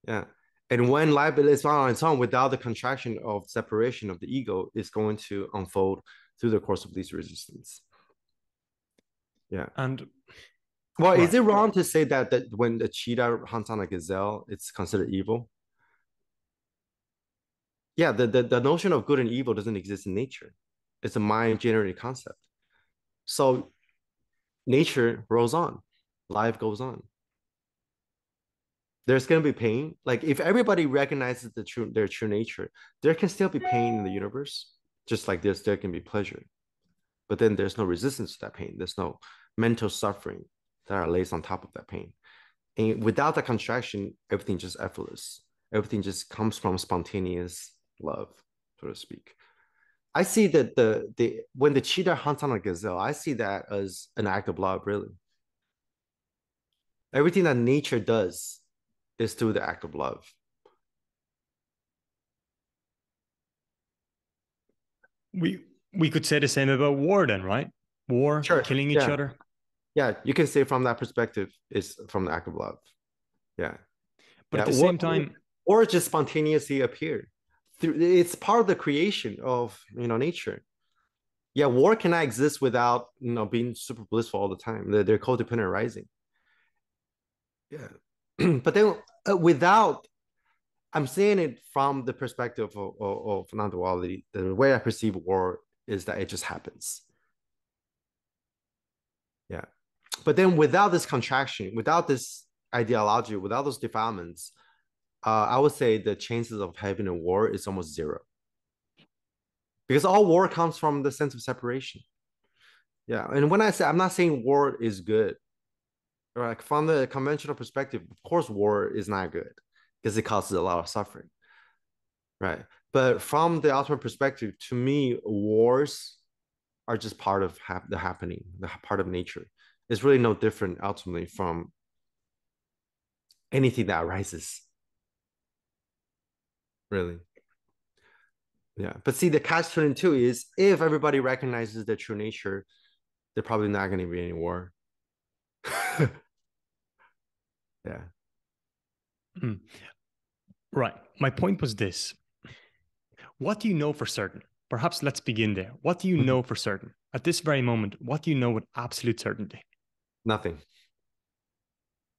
S2: Yeah. And when life lives on its own without the contraction of separation of the ego, it's going to unfold through the course of these resistance. Yeah.
S1: And
S2: Well, is
S1: right.
S2: it wrong to say that when the cheetah hunts on a gazelle, it's considered evil? Yeah, the notion of good and evil doesn't exist in nature. It's a mind generated concept. So nature rolls on, life goes on. There's going to be pain. Like if everybody recognizes their true nature, there can still be pain in the universe, just like there can be pleasure. But then there's no resistance to that pain. There's no mental suffering that are lays on top of that pain. And without that contraction, everything just effortless. Everything just comes from spontaneous love, so to speak. I see that the when the cheetah hunts on a gazelle, I see that as an act of love, really. Everything that nature does is through the act of love.
S1: We could say the same about war then, right? War,
S2: Sure.
S1: killing each
S2: Yeah.
S1: other.
S2: Yeah. You can say from that perspective, it's from the act of love. Yeah.
S1: But at
S2: Yeah.
S1: the same time,
S2: Or just spontaneously appeared. It's part of the creation of nature. Yeah, war cannot exist without being super blissful all the time. They're codependent arising. Yeah. But then without I'm saying it from the perspective of non-duality. The way I perceive war is that it just happens. Yeah. But then without this contraction, without this ideology, without those defilements, I would say the chances of having a war is almost zero. Because all war comes from the sense of separation. Yeah. And when I say, I'm not saying war is good. Like from the conventional perspective, of course, war is not good because it causes a lot of suffering. Right. But from the ultimate perspective, to me, wars are just part of the happening, the part of nature. It's really no different ultimately from anything that arises, really. Yeah. But see, the catch 22 is if everybody recognizes their true nature, they're probably not going to be any war. Yeah.
S1: right. My point was this. What do you know for certain? Perhaps let's begin there. What do you know for certain? At this very moment, what do you know with absolute certainty?
S2: Nothing.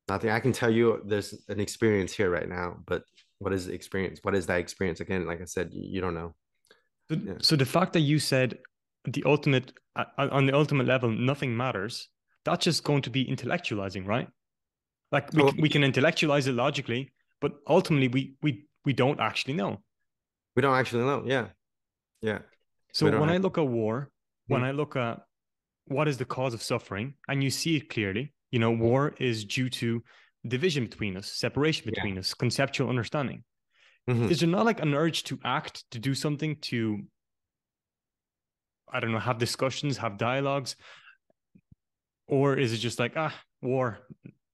S2: Nothing. I can tell you there's an experience here right now, but what is the experience? What is that experience? Again, like I said, you don't know.
S1: So,
S2: Yeah.
S1: so the fact that you said the ultimate on the ultimate level, nothing matters. That's just going to be intellectualizing, right? Like we can intellectualize it logically, but ultimately we don't actually know.
S2: We don't actually know. Yeah. Yeah.
S1: So
S2: We don't
S1: when I
S2: actually.
S1: look at war, when I look at what is the cause of suffering, and you see it clearly, war is due to division between us, separation
S2: Yeah.
S1: between us, conceptual understanding.
S2: Mm-hmm.
S1: Is there not like an urge to act, to do something, to, I don't know, have discussions, have dialogues? Or is it just like, war,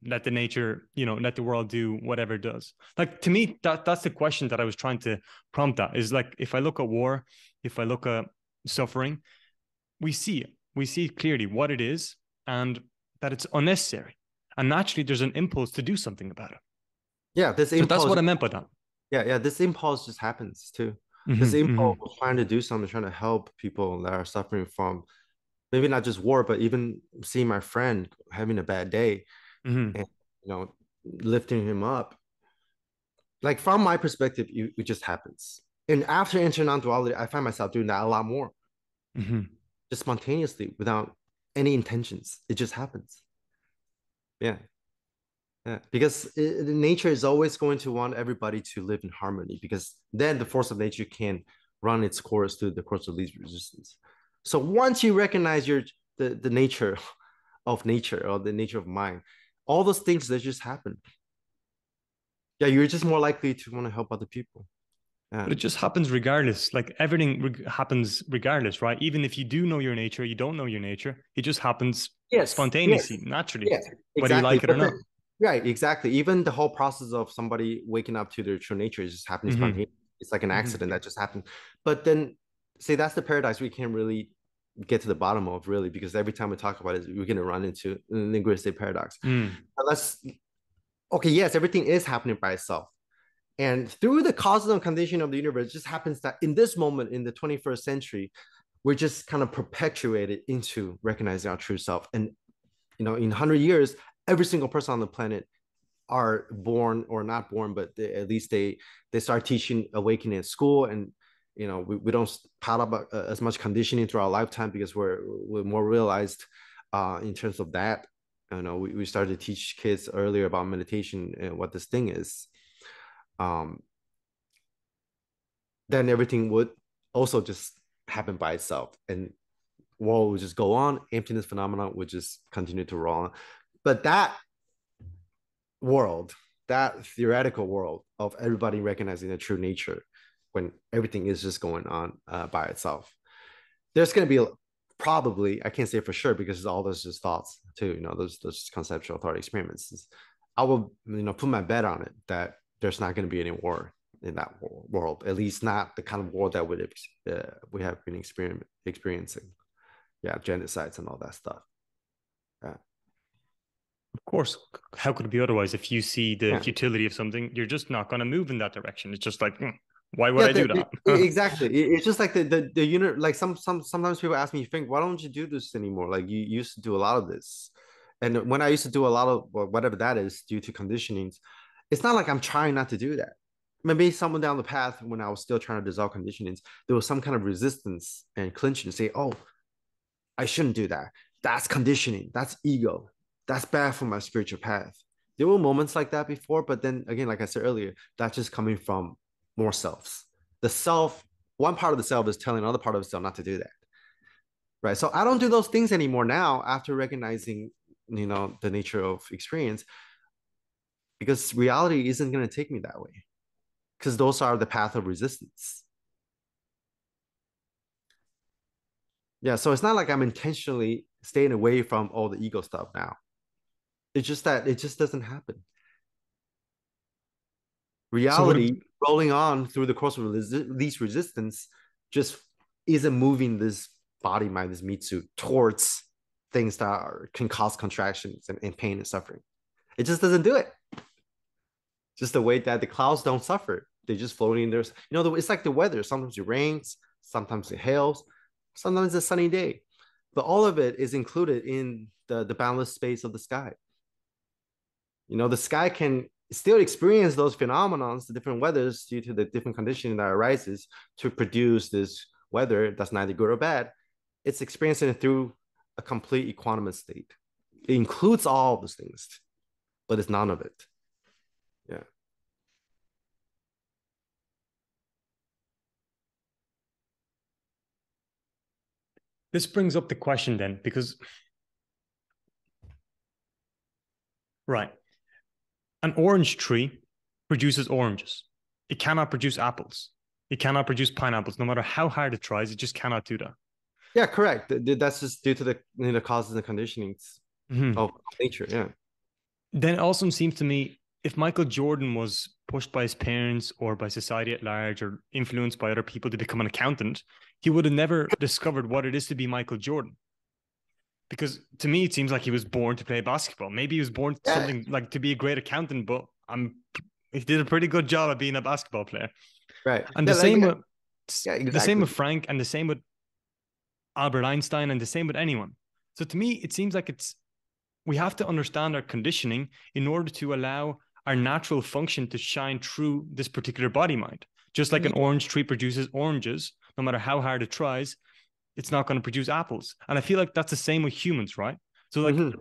S1: let the nature, let the world do whatever it does? Like to me, that's the question that I was trying to prompt at is like, if I look at war, if I look at suffering, we see it. We see clearly what it is and that it's unnecessary. And naturally, there's an impulse to do something about it.
S2: Yeah. This
S1: So that's
S2: impulse.
S1: what I meant by that.
S2: Yeah. Yeah. This impulse just happens too. This
S1: Mm-hmm,
S2: impulse
S1: mm-hmm,
S2: trying to do something, trying to help people that are suffering from maybe not just war, but even seeing my friend having a bad day
S1: mm-hmm,
S2: and lifting him up. Like from my perspective, it just happens. And after entering non-duality, I find myself doing that a lot more,
S1: mm-hmm.
S2: just spontaneously, without any intentions. It just happens. Yeah, yeah. Because nature is always going to want everybody to live in harmony, because then the force of nature can run its course through the course of least resistance. So once you recognize the nature of nature or the nature of mind, all those things that just happen. Yeah, you're just more likely to want to help other people. Yeah.
S1: But it just happens regardless. Like everything happens regardless, right? Even if you do know your nature, you don't know your nature. It just happens
S2: Yes, yes,
S1: spontaneously, naturally,
S2: yes,
S1: whether you
S2: exactly.
S1: like it or
S2: But then,
S1: not.
S2: right, exactly. Even the whole process of somebody waking up to their true nature is just happening
S1: Mm-hmm,
S2: spontaneously. It's like an
S1: mm-hmm,
S2: accident that just happened. But then, say that's the paradox we can't really get to the bottom of, really, because every time we talk about it, we're going to run into linguistic paradox.
S1: mm,
S2: But okay, yes, everything is happening by itself. And through the causes and condition of the universe, it just happens that in this moment, in the 21st century, we're just kind of perpetuated into recognizing our true self. And in 100 years, every single person on the planet are born or not born, but at least they start teaching awakening at school, and we don't pile up as much conditioning through our lifetime because we're more realized. in terms of that. We started to teach kids earlier about meditation and what this thing is. Um, then everything would also just happen by itself, and world would just go on. Emptiness phenomenon would just continue to roll on. But that world, that theoretical world of everybody recognizing the true nature, when everything is just going on by itself, there's going to be probably, I can't say for sure because all those just thoughts too, those conceptual thought experiments. I will, put my bet on it that there's not going to be any war in that world, at least not the kind of war that we have been experiencing. Yeah, genocides and all that stuff. Yeah.
S1: Of course, how could it be otherwise? If you see the
S2: Yeah.
S1: futility of something, you're just not going to move in that direction. It's just like, why would
S2: Yeah,
S1: I do that?
S2: exactly. It's just like the unit. Like sometimes people ask me, "Think, why don't you do this anymore? Like you used to do a lot of this." And when I used to do a lot of whatever that is due to conditionings, it's not like I'm trying not to do that. Maybe someone down the path when I was still trying to dissolve conditionings, there was some kind of resistance and clinching to say, "Oh, I shouldn't do that. That's conditioning. That's ego. That's bad for my spiritual path." There were moments like that before, but then again, like I said earlier, that's just coming from more selves. The self, one part of the self is telling another part of the self not to do that. Right. So I don't do those things anymore now after recognizing, the nature of experience, because reality isn't going to take me that way. Because those are the path of resistance. Yeah. So it's not like I'm intentionally staying away from all the ego stuff now. It's just that it just doesn't happen.
S1: So would it,
S2: Reality rolling on through the course of least resistance just isn't moving this body, mind, this meat suit towards things that can cause contractions and pain and suffering. It just doesn't do it. Just the way that the clouds don't suffer. They're just floating. It's like the weather. Sometimes it rains, sometimes it hails, sometimes it's a sunny day. But all of it is included in the boundless space of the sky. The sky can still experience those phenomenons, the different weathers due to the different conditioning that arises to produce this weather that's neither good or bad. It's experiencing it through a complete equanimous state. It includes all of those things, but it's none of it. Yeah.
S1: this brings up the question then, because, right, an orange tree produces oranges. It cannot produce apples. It cannot produce pineapples. No matter how hard it tries, it just cannot do that.
S2: Yeah, correct. That's just due to the causes and conditionings
S1: Mm-hmm.
S2: of nature. Yeah.
S1: Then it also seems to me, if Michael Jordan was pushed by his parents or by society at large or influenced by other people to become an accountant, he would have never discovered what it is to be Michael Jordan. Because to me, it seems like he was born to play basketball. Maybe he was born
S2: Yeah.
S1: something like to be a great accountant, but he did a pretty good job at being a basketball player.
S2: Right.
S1: And
S2: Yeah. Yeah.
S1: the same
S2: Exactly.
S1: with Frank, and the same with Albert Einstein, and the same with anyone. So to me, it seems like we have to understand our conditioning in order to allow our natural function to shine through this particular body mind. Just like an orange tree produces oranges, no matter how hard it tries, it's not going to produce apples. And I feel like that's the same with humans, right? So like,
S2: Mm-hmm.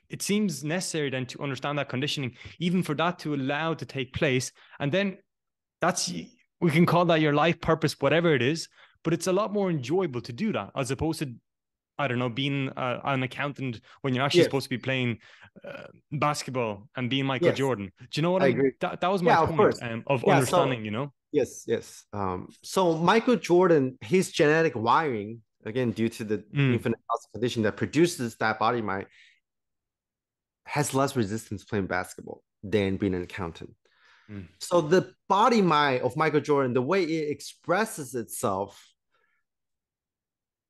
S1: it seems necessary then to understand that conditioning, even for that to allow to take place. And then we can call that your life purpose, whatever it is, but it's a lot more enjoyable to do that as opposed to, I don't know, being an accountant when you're actually
S2: Yes.
S1: supposed to be playing basketball and being Michael
S2: Yes.
S1: Jordan. Do you know what
S2: I
S1: I'm?
S2: agree.
S1: That was my
S2: Yeah, of
S1: point
S2: course.
S1: of
S2: Yeah. So
S1: understanding. You know.
S2: yes, yes. So Michael Jordan, his genetic wiring, again, due to the
S1: Mm,
S2: infinite condition that produces that body mind, has less resistance playing basketball than being an accountant.
S1: mm.
S2: So the body mind of Michael Jordan, the way it expresses itself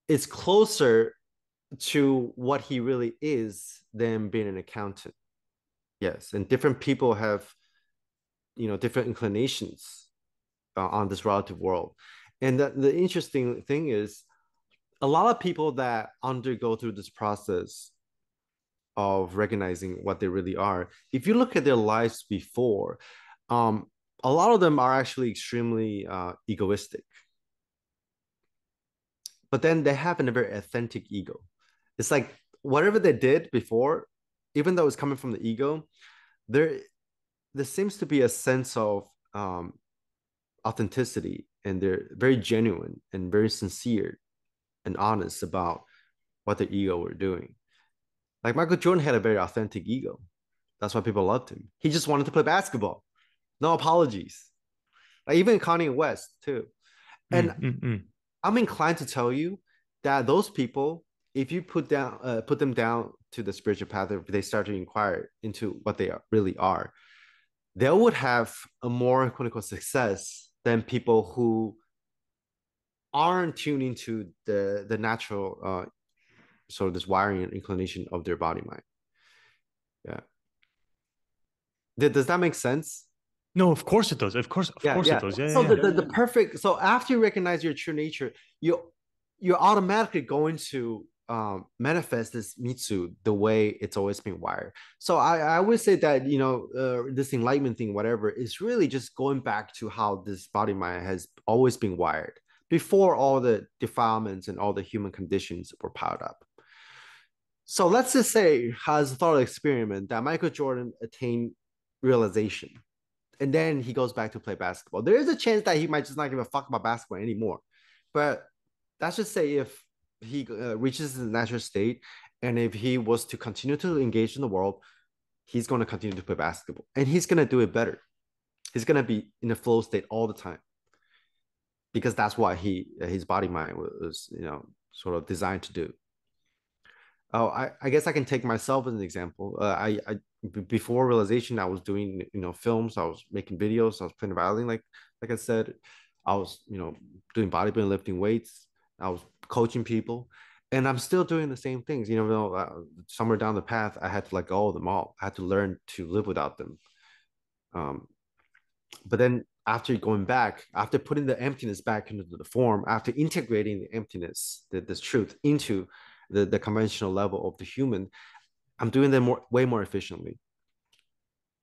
S2: is closer to what he really is than being an accountant. Yes, and different people have different inclinations on this relative world. And the interesting thing is a lot of people that undergo through this process of recognizing what they really are, if you look at their lives before, um, a lot of them are actually extremely egoistic, but then they have a very authentic ego. It's like whatever they did before, even though it's coming from the ego, there there seems to be a sense of authenticity, and they're very genuine and very sincere and honest about what their ego were doing. Like Michael Jordan had a very authentic ego. That's why people loved him. He just wanted to play basketball. No apologies. Like even Kanye West too. And
S1: Mm, mm, mm.
S2: I'm inclined to tell you that those people, if you put them down to the spiritual path, if they start to inquire into what they really are, they would have a more quote unquote success than people who aren't tuned into the natural sort of this wiring and inclination of their body mind. Yeah. Does that make sense?
S1: No, of course it does. Of
S2: Yeah,
S1: course it
S2: yeah.
S1: does. Yeah,
S2: So
S1: yeah, yeah.
S2: the perfect, so after you recognize your true nature, you're automatically going to manifest this mitsu the way it's always been wired. So I would say that, this enlightenment thing, whatever, is really just going back to how this body mind has always been wired before all the defilements and all the human conditions were piled up. So let's just say, as a thought experiment, that Michael Jordan attained realization, and then he goes back to play basketball. There is a chance that he might just not give a fuck about basketball anymore. But let's just say if he reaches the natural state, and if he was to continue to engage in the world, he's going to continue to play basketball, and he's going to do it better. He's going to be in a flow state all the time, because that's what his body mind was, sort of designed to do. Oh, I guess I can take myself as an example. Before realization, I was doing, films. I was making videos. I was playing violin. Like I said, I was, doing bodybuilding, lifting weights. I was coaching people, and I'm still doing the same things. Somewhere down the path, I had to let go of them all. I had to learn to live without them. Um, but then after going back, after putting the emptiness back into the form, after integrating the emptiness, this truth into the conventional level of the human, I'm doing them way more efficiently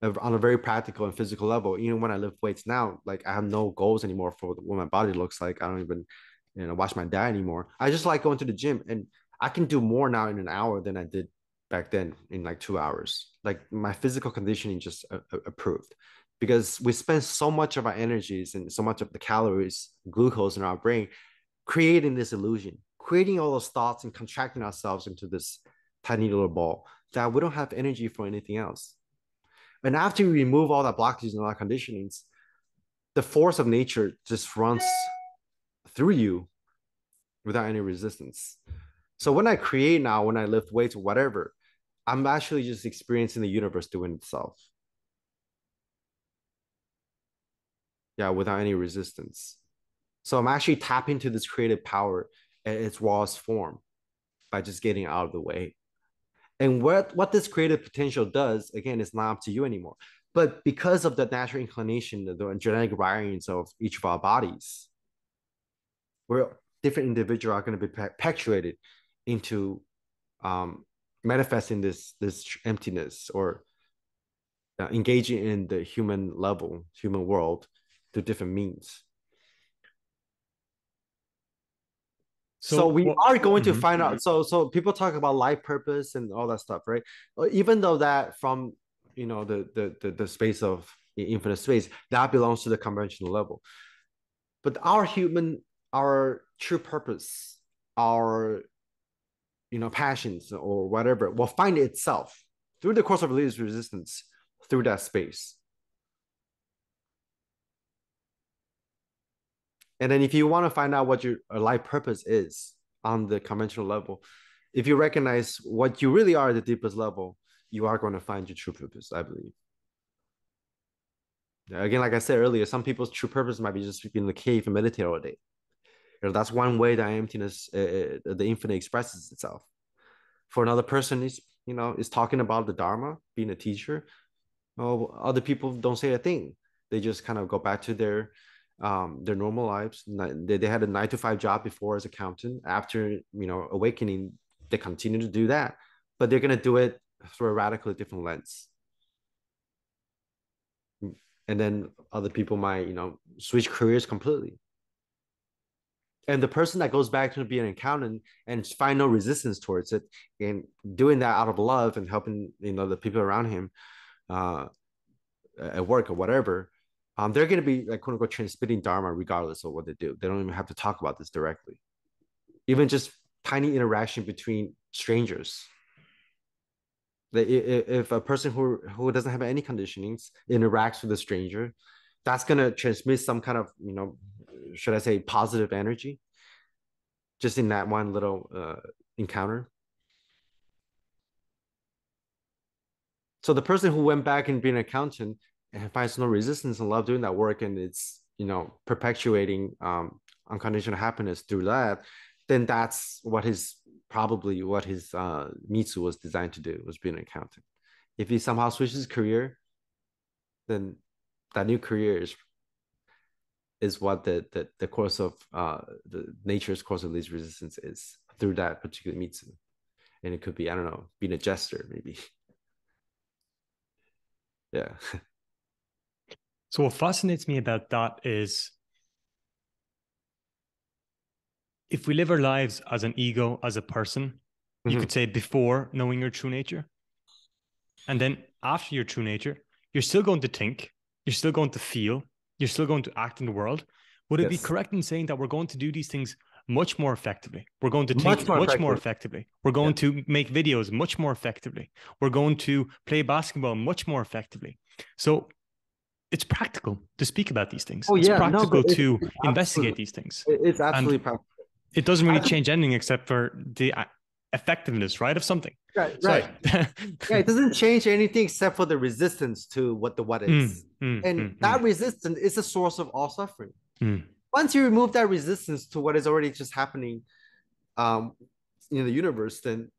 S2: on a very practical and physical level. Even when I lift weights now, like I have no goals anymore for what my body looks like. I don't even, watch my diet anymore. I just like going to the gym, and I can do more now in an hour than I did back then in like 2 hours. Like my physical conditioning just improved, because we spend so much of our energies and so much of the calories, glucose in our brain, creating this illusion, creating all those thoughts and contracting ourselves into this tiny little ball that we don't have energy for anything else. And after you remove all that blockages and all that conditionings, the force of nature just runs through you without any resistance. So when I create now, when I lift weights or whatever, I'm actually just experiencing the universe doing itself. Yeah, without any resistance. So I'm actually tapping into this creative power at its rawest form by just getting out of the way. And what this creative potential does, again, is not up to you anymore. But because of the natural inclination, the genetic wirings of each of our bodies, we're different individuals are going to be perpetuated into manifesting this emptiness, or engaging in the human level, human world, through different means. So
S1: So
S2: we
S1: what?
S2: are going to
S1: Mhm.
S2: find out. So people talk about life purpose and all that stuff, right? Even though that from, the space of infinite space, that belongs to the conventional level. But our true purpose, our, passions or whatever, will find itself through the course of religious resistance through that space. And then if you want to find out what your life purpose is on the conventional level, if you recognize what you really are at the deepest level, you are going to find your true purpose, I believe. Again, like I said earlier, some people's true purpose might be just in the cave and meditate all day. That's one way that emptiness, the infinite, expresses itself. For another person, is talking about the Dharma, being a teacher. Oh, other people don't say a thing. They just kind of go back to their normal lives. They had a 9 to 5 job before as accountant. After, awakening, they continue to do that, but they're gonna do it through a radically different lens. And then other people might, switch careers completely. And the person that goes back to being an accountant and find no resistance towards it, and doing that out of love and helping, the people around him, uh, at work or whatever, they're going to be like quote unquote transmitting dharma regardless of what they do. They don't even have to talk about this directly. Even just tiny interaction between strangers. If a person who doesn't have any conditionings interacts with a stranger, that's going to transmit some kind of, should I say, positive energy just in that one little encounter. So the person who went back and being an accountant and finds no resistance and love doing that work, and it's, perpetuating unconditional happiness through that, then that's what his Mitsu was designed to do, was being an accountant. If he somehow switches his career, then that new career is what the course of the nature's course of least resistance is through that particular Mitsu. And it could be, I don't know, being a jester, maybe. Yeah.
S1: So what fascinates me about that is, if we live our lives as an ego, as a person, you could say before knowing your true nature, and then after your true nature, you're still going to think, you're still going to feel, you're still going to act in the world. Would it be correct in saying that we're going to do these things much more effectively? We're going to think much more effectively. We're going to make videos much more effectively. We're going to play basketball much more effectively. So it's practical to speak about these things. It's practical to investigate these things.
S2: It's absolutely practical.
S1: It doesn't really change anything except for the effectiveness, right, of something.
S2: Right. Yeah, it doesn't change anything except for the resistance to what is. That resistance is a source of all suffering. Once you remove that resistance to what is already just happening in the universe, then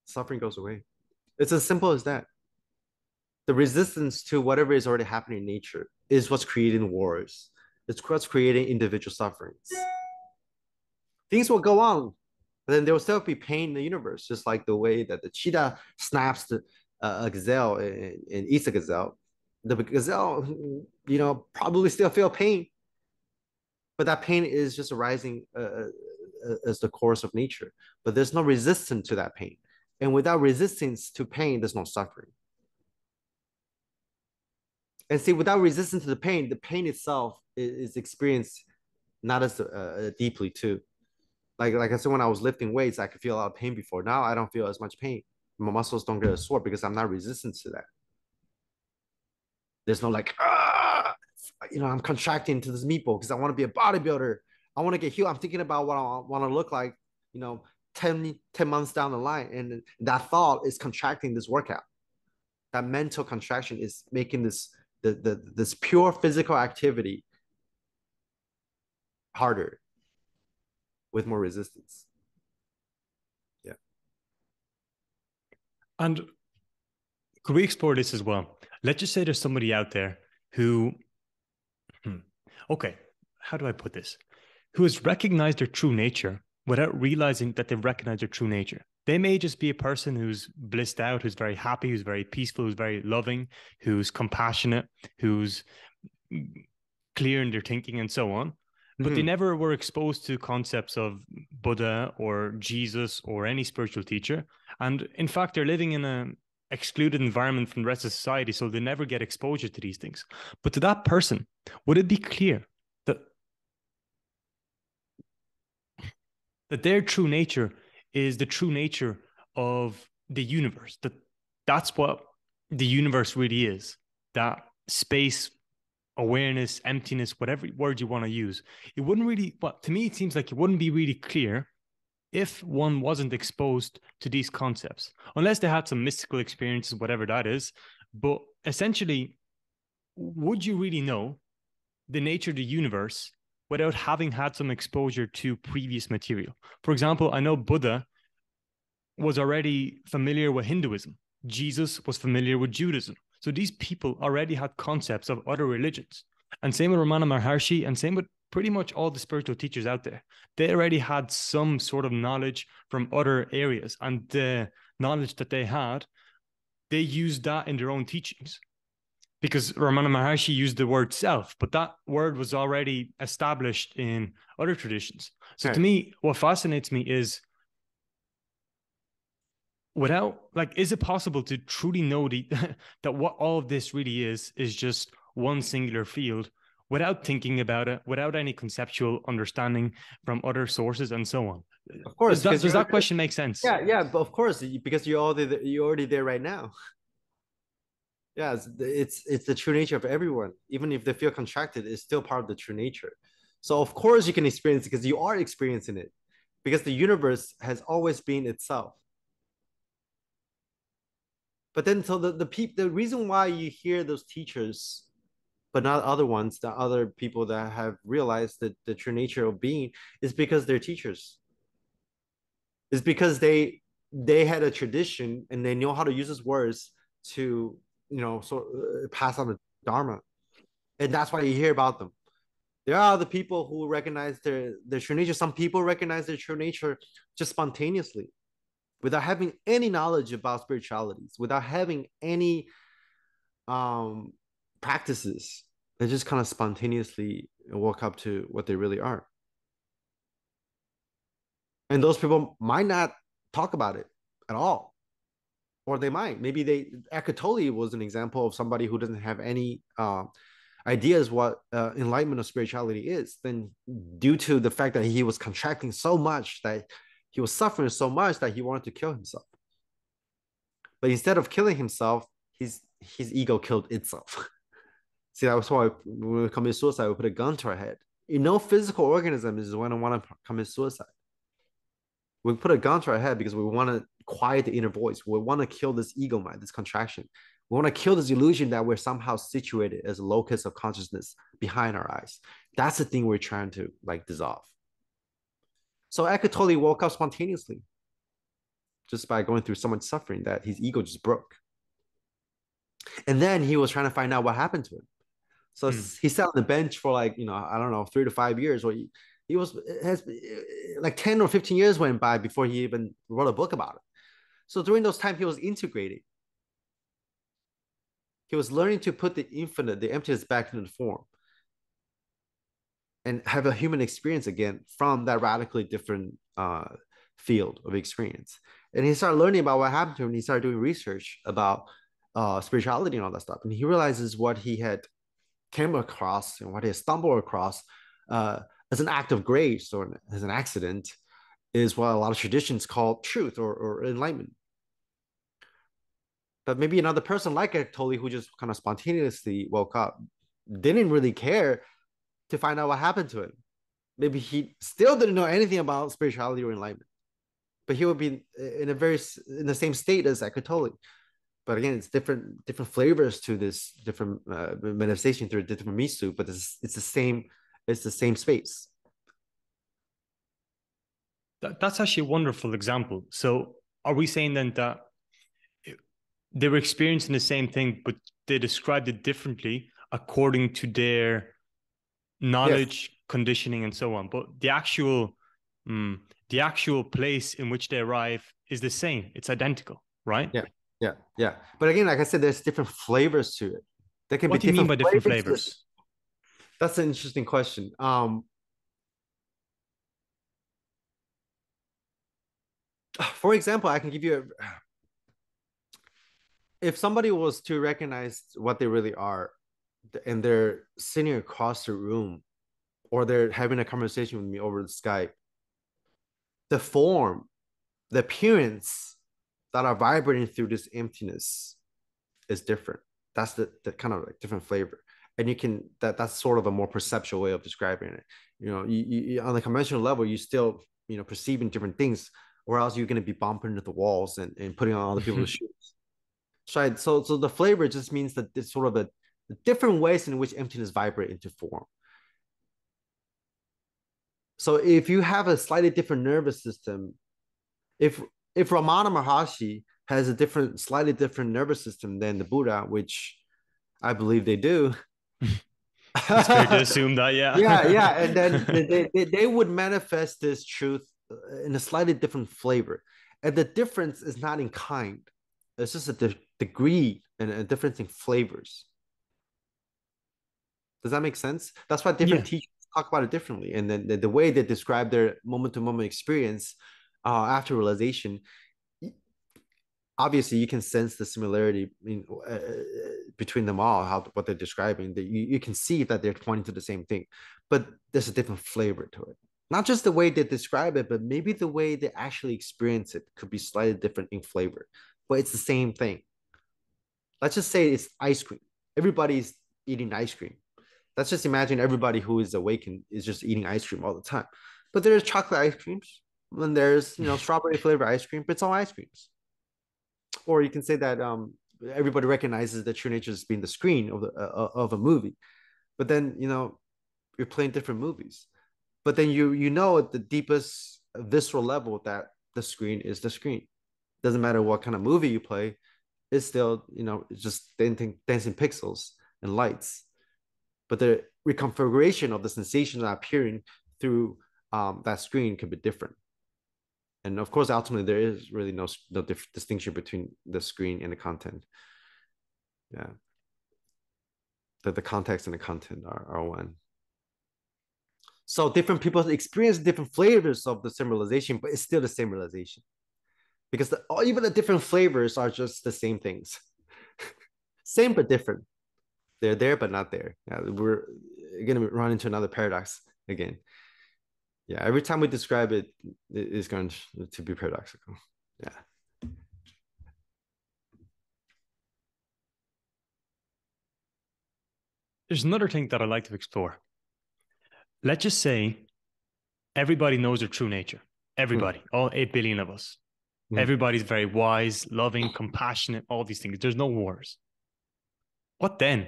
S2: suffering goes away. It's as simple as that. The resistance to whatever is already happening in nature is what's creating wars. It's what's creating individual sufferings. Things will go on, but then there will still be pain in the universe, just like the way that the cheetah snaps a gazelle and eats a gazelle. The gazelle, probably still feel pain, but that pain is just arising as the course of nature. But there's no resistance to that pain, and without resistance to pain, there's no suffering. And see, without resistance to the pain itself is experienced not as deeply too. Like I said, when I was lifting weights, I could feel a lot of pain before. Now I don't feel as much pain. My muscles don't get as sore because I'm not resistant to that. There's no like, I'm contracting to this meatball because I want to be a bodybuilder. I want to get healed. I'm thinking about what I want to look like, 10 months down the line. And that thought is contracting this workout. That mental contraction is making this pure physical activity harder with more resistance. Yeah.
S1: And could we explore this as well? Let's just say there's somebody out there who, okay, how do I put this? Who has recognized their true nature without realizing that they've recognized their true nature. They may just be a person who's blissed out, who's very happy, who's very peaceful, who's very loving, who's compassionate, who's clear in their thinking and so on. But they never were exposed to concepts of Buddha or Jesus or any spiritual teacher. And in fact, they're living in an excluded environment from the rest of society, so they never get exposure to these things. But to that person, would it be clear that their true nature is the true nature of the universe, that's what the universe really is, that space, awareness, emptiness, whatever word you want to use? It wouldn't really, well, to me, it seems like it wouldn't be really clear if one wasn't exposed to these concepts, unless they had some mystical experiences, whatever that is. But essentially, would you really know the nature of the universe without having had some exposure to previous material? For example, I know Buddha was already familiar with Hinduism. Jesus was familiar with Judaism. So these people already had concepts of other religions. And same with Ramana Maharshi, and same with pretty much all the spiritual teachers out there. They already had some sort of knowledge from other areas. And the knowledge that they had, they used that in their own teachings. because Ramana Maharshi used the word self, but that word was already established in other traditions. So to
S2: Right.
S1: me, what fascinates me is is it possible to truly know that what all of this really is just one singular field without thinking about it, without any conceptual understanding from other sources and so on?
S2: Of course, because
S1: Does
S2: you're
S1: that question make sense?
S2: yeah, but of course, because you're already there right now. Yeah, it's the true nature of everyone. Even if they feel contracted, it's still part of the true nature. So of course you can experience it because you are experiencing it. Because the universe has always been itself. But then so the reason why you hear those teachers, but not other ones, the other people that have realized that the true nature of being is because they're teachers. It's because they had a tradition and they know how to use those words to pass on the dharma, and that's why you hear about them. There are the people who recognize their true nature. Some people recognize their true nature just spontaneously, without having any knowledge about spiritualities, without having any um practices. They just kind of spontaneously walk up to what they really are. And those people might not talk about it at all, or they might. Maybe Eckhart Tolle was an example of somebody who doesn't have any ideas what enlightenment of spirituality is. Then, due to the fact that he was contracting so much, that he was suffering so much, that he wanted to kill himself. But instead of killing himself, his ego killed itself. See, that's why when we commit suicide, we put a gun to our head. No physical organism is when I want to commit suicide. We put a gun to our head because we want to quiet the inner voice. We want to kill this ego mind, this contraction. We want to kill this illusion that we're somehow situated as a locus of consciousness behind our eyes. That's the thing we're trying to dissolve. So Eckhart Tolle woke up spontaneously just by going through so much suffering that his ego just broke. And then he was trying to find out what happened to him. So he sat on the bench for I don't know, 3 to 5 years, or he was has like 10 or 15 years went by before he even wrote a book about it. So during those times, he was integrating. He was learning to put the infinite, the emptiness, back into the form and have a human experience again from that radically different field of experience. And he started learning about what happened to him. And he started doing research about spirituality and all that stuff. And he realizes what he had came across and what he stumbled across as an act of grace or as an accident is what a lot of traditions call truth or enlightenment. But maybe another person like Eckhart Tolle, who just kind of spontaneously woke up, didn't really care to find out what happened to him. Maybe he still didn't know anything about spirituality or enlightenment, but he would be in the same state as Eckhart Tolle. But again, it's different flavors to this different manifestation through different misu, but it's the same space.
S1: That's actually a wonderful example. So are we saying then that they were experiencing the same thing, but they described it differently according to their knowledge, yes, conditioning, and so on? But the actual place in which they arrive is the same. It's identical, right?
S2: Yeah. But again, like I said, there's different flavors to it.
S1: There can be different. What do you mean by different flavors?
S2: That's an interesting question. For example, I can give you if somebody was to recognize what they really are, and they're sitting across the room, or they're having a conversation with me over the Skype, the form, the appearance that are vibrating through this emptiness is different. That's the kind of different flavor. And you can that's sort of a more perceptual way of describing it. You on the conventional level, you still perceiving different things, or else you're going to be bumping into the walls and putting on other people's shoes. Right. So the flavor just means that it's sort of the different ways in which emptiness vibrate into form. So if you have a slightly different nervous system, if Ramana Maharshi has a slightly different nervous system than the Buddha, which I believe they do.
S1: It's fair to assume that, yeah.
S2: yeah. And then they would manifest this truth in a slightly different flavor. And the difference is not in kind. It's just a degree and a difference in flavors. Does that make sense? That's why
S1: Yeah.
S2: different teachers talk about it differently. And then the way they describe their moment to moment experience after realization, obviously you can sense the similarity between them all, how what they're describing. That you can see that they're pointing to the same thing, but there's a different flavor to it. Not just the way they describe it, but maybe the way they actually experience it could be slightly different in flavor, but it's the same thing. Let's just say it's ice cream. Everybody's eating ice cream. Let's just imagine everybody who is awakened is just eating ice cream all the time. But there's chocolate ice creams, and there's strawberry flavor ice cream, but it's all ice creams. Or you can say that everybody recognizes that true nature as being the screen of a movie, but then you're playing different movies. But then you know at the deepest visceral level that the screen is the screen. Doesn't matter what kind of movie you play, it's still it's just dancing pixels and lights. But the reconfiguration of the sensations appearing through that screen could be different. And of course, ultimately, there is really no distinction between the screen and the content. Yeah, the context and the content are one. So different people experience different flavors of the same realization, but it's still the same realization because even the different flavors are just the same things, same but different. They're there but not there. Yeah, we're gonna run into another paradox again. Yeah, every time we describe it, it is going to be paradoxical. Yeah.
S1: There's another thing that I'd like to explore. Let's just say everybody knows their true nature. Everybody, all 8 billion of us. Everybody's very wise, loving, compassionate, all these things. There's no wars. What then?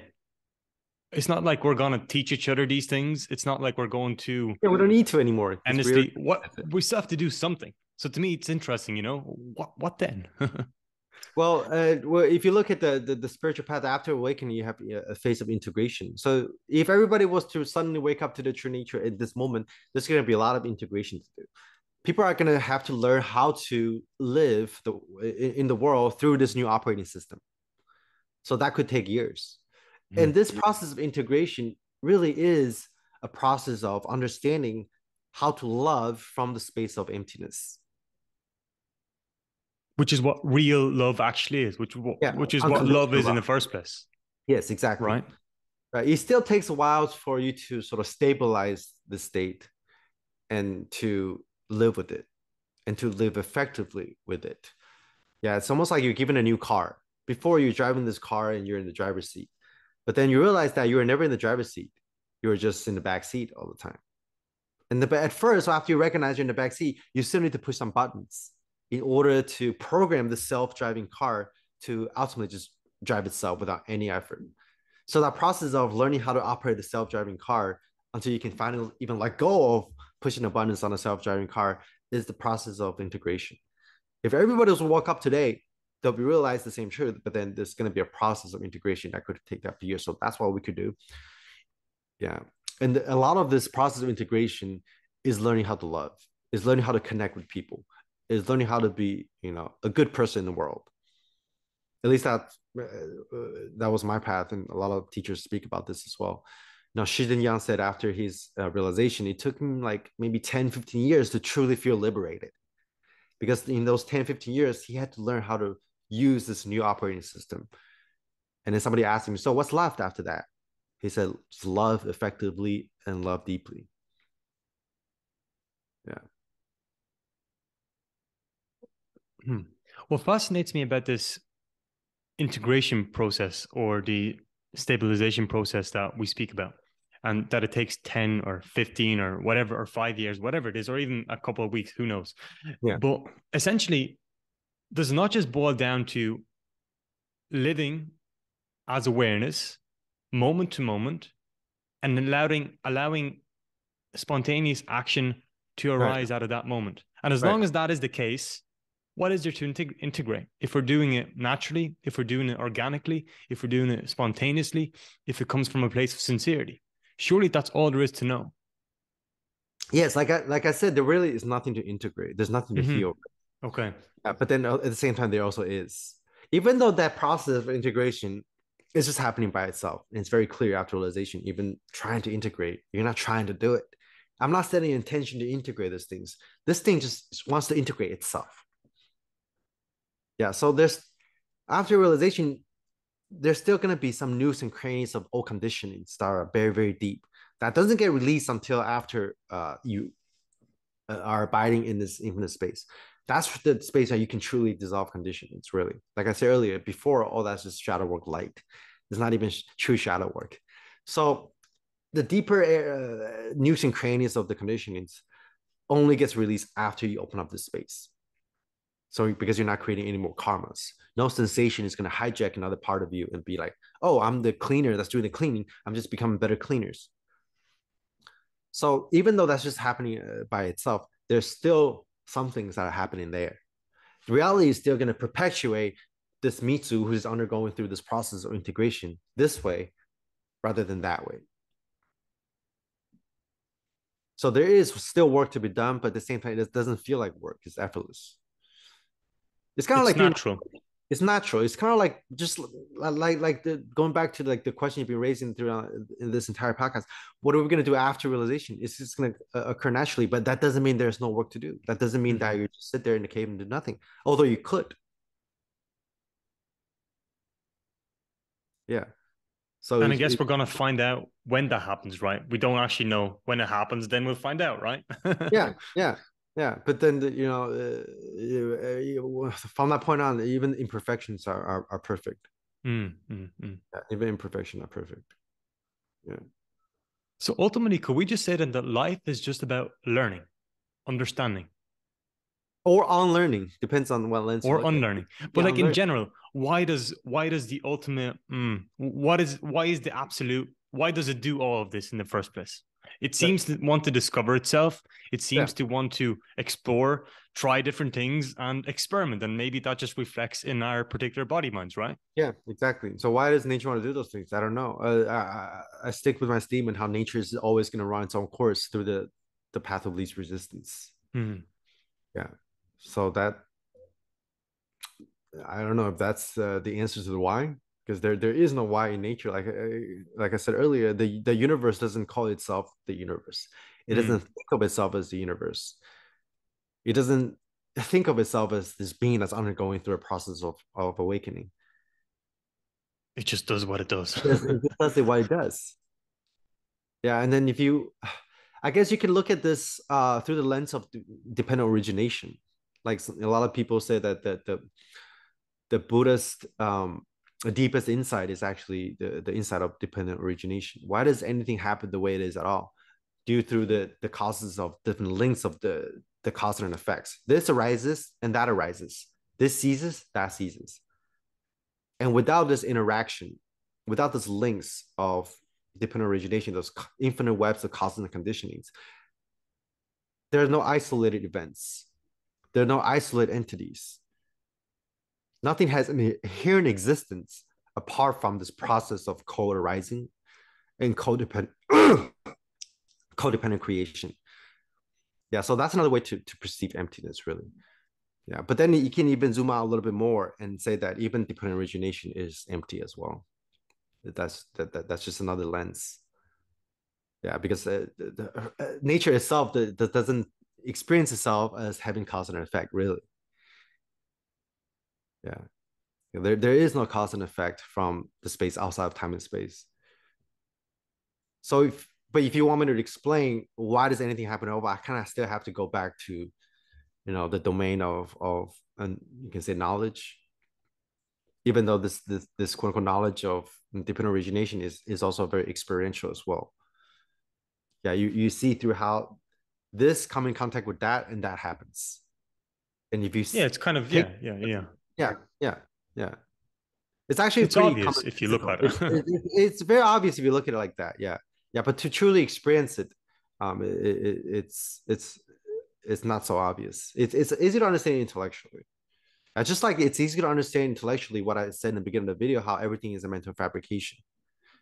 S1: It's not like we're going to teach each other these things. It's not like we're going to.
S2: Yeah, we don't need to anymore.
S1: Honestly, we still have to do something. So to me, it's interesting, what then?
S2: Well, if you look at the spiritual path after awakening, you have a phase of integration. So if everybody was to suddenly wake up to the true nature at this moment, there's going to be a lot of integration to do. People are going to have to learn how to live in the world through this new operating system. So that could take years. And this process of integration really is a process of understanding how to love from the space of emptiness.
S1: Which is what real love actually is, which is what love is in the first place.
S2: Yes, exactly.
S1: Right.
S2: It still takes a while for you to sort of stabilize the state and to live with it and to live effectively with it. Yeah, it's almost like you're given a new car. Before you're driving this car and you're in the driver's seat. But then you realize that you were never in the driver's seat. You were just in the back seat all the time. And at first, after you recognize you're in the back seat, you still need to push some buttons in order to program the self-driving car to ultimately just drive itself without any effort. So that process of learning how to operate the self-driving car until you can finally even let go of pushing the buttons on a self-driving car is the process of integration. If everybody was to walk up today, they'll realize the same truth, but then there's going to be a process of integration that could take that years. So that's what we could do. Yeah. And a lot of this process of integration is learning how to love, is learning how to connect with people, is learning how to be, a good person in the world. At least that was my path. And a lot of teachers speak about this as well. Now, Shi Yang said after his realization, it took him like maybe 10, 15 years to truly feel liberated. Because in those 10, 15 years, he had to learn how to use this new operating system. And then somebody asked him, so what's left after that? He said, love effectively and love deeply. Yeah.
S1: What fascinates me about this integration process or the stabilization process that we speak about, and that it takes 10 or 15 or whatever, or 5 years, whatever it is, or even a couple of weeks, who knows?
S2: Yeah.
S1: But essentially, does not just boil down to living as awareness, moment to moment, and allowing spontaneous action to arise out of that moment. And as long as that is the case, what is there to integrate? If we're doing it naturally, if we're doing it organically, if we're doing it spontaneously, if it comes from a place of sincerity, surely that's all there is to know.
S2: Yes, like I said, there really is nothing to integrate. There's nothing to heal.
S1: Okay.
S2: But then at the same time, there also is. Even though that process of integration It's just happening by itself. And it's very clear after realization, even trying to integrate, you're not trying to do it. I'm not setting intention to integrate these things. This thing just wants to integrate itself. Yeah. So there's after realization, there's still going to be some nooks and crannies of old conditionings that are very, very deep. That doesn't get released until after you are abiding in this infinite space. That's the space that you can truly dissolve conditionings, really. Like I said earlier, before all that's just shadow work light. It's not even true shadow work. So the deeper nooks and crannies of the conditionings only gets released after you open up this space. So because you're not creating any more karmas, no sensation is going to hijack another part of you and be like, oh, I'm the cleaner that's doing the cleaning. I'm just becoming better cleaners. So even though that's just happening by itself, there's still some things that are happening there. The reality is still going to perpetuate this Mitsu who's undergoing through this process of integration this way rather than that way. So there is still work to be done, but at the same time, it doesn't feel like work. It's effortless. It's kind of
S1: It's
S2: like being,
S1: natural.
S2: it's natural. It's kind of like just like the going back to like the question you've been raising throughout in this entire podcast. What are we going to do after realization? It's just going to occur naturally, but that doesn't mean there's no work to do. That doesn't mean that you just sit there in the cave and do nothing. Although you could. Yeah. So
S1: And I guess we're gonna find out when that happens, right? We don't actually know when it happens, then we'll find out, right?
S2: yeah, yeah, yeah. But then from that point on, even imperfections are perfect. Yeah, even imperfection are perfect. Yeah.
S1: So ultimately, could we just say then that life is just about learning, understanding,
S2: Or unlearning depends on what lens you
S1: or
S2: look at.
S1: unlearning? But
S2: Yeah,
S1: like in
S2: unlearning.
S1: general, why does the ultimate why is the absolute why does it do all of this in the first place? It
S2: That,
S1: seems to want to discover itself. It
S2: yeah,
S1: seems to want to explore, try different things, and experiment. And maybe that just reflects in our particular body minds, right?
S2: yeah, exactly. So why does nature want to do those things? I don't know. I stick with my statement how nature is always going to run its own course through the path of least resistance.
S1: Mm.
S2: Yeah. So that I don't know if that's the answer to the why, because there is no why in nature. Like I said earlier, the universe doesn't call itself the universe. It doesn't
S1: Mm.
S2: think of itself as the universe. It doesn't think of itself as this being that's undergoing through a process of awakening.
S1: It just does what it does.
S2: It just does what it does. Yeah, and then if you, I guess you can look at this through the lens of dependent origination. Like a lot of people say that the Buddhist the deepest insight is actually the insight of dependent origination. Why does anything happen the way it is at all? Due through the causes of different links of the cause and effects. This arises and that arises. This ceases, that ceases. And without this interaction, without this links of dependent origination, those infinite webs of causes and conditionings, there are no isolated events. There are no isolated entities. Nothing has an inherent existence apart from this process of co-arising and codependent codependent creation. Yeah, so that's another way to perceive emptiness, really. Yeah, but then you can even zoom out a little bit more and say that even dependent origination is empty as well. That's just another lens. Yeah, because nature itself doesn't experience itself as having cause and effect, really. Yeah, there is no cause and effect from the space outside of time and space. So if you want me to explain why does anything happen over, I kind of still have to go back to the domain of and you can say knowledge, even though this quote unquote knowledge of dependent origination is also very experiential as well. Yeah, you see through how this come in contact with that and that happens, and if you
S1: Yeah, it's kind of
S2: take yeah yeah yeah it's actually
S1: it's
S2: pretty
S1: obvious if you look
S2: commonsensical.
S1: at it.
S2: It's very obvious if you look at it like that. Yeah, yeah, but to truly experience it, it's not so obvious. It's easy to understand intellectually. Just like it's easy to understand intellectually what I said in the beginning of the video, how everything is a mental fabrication,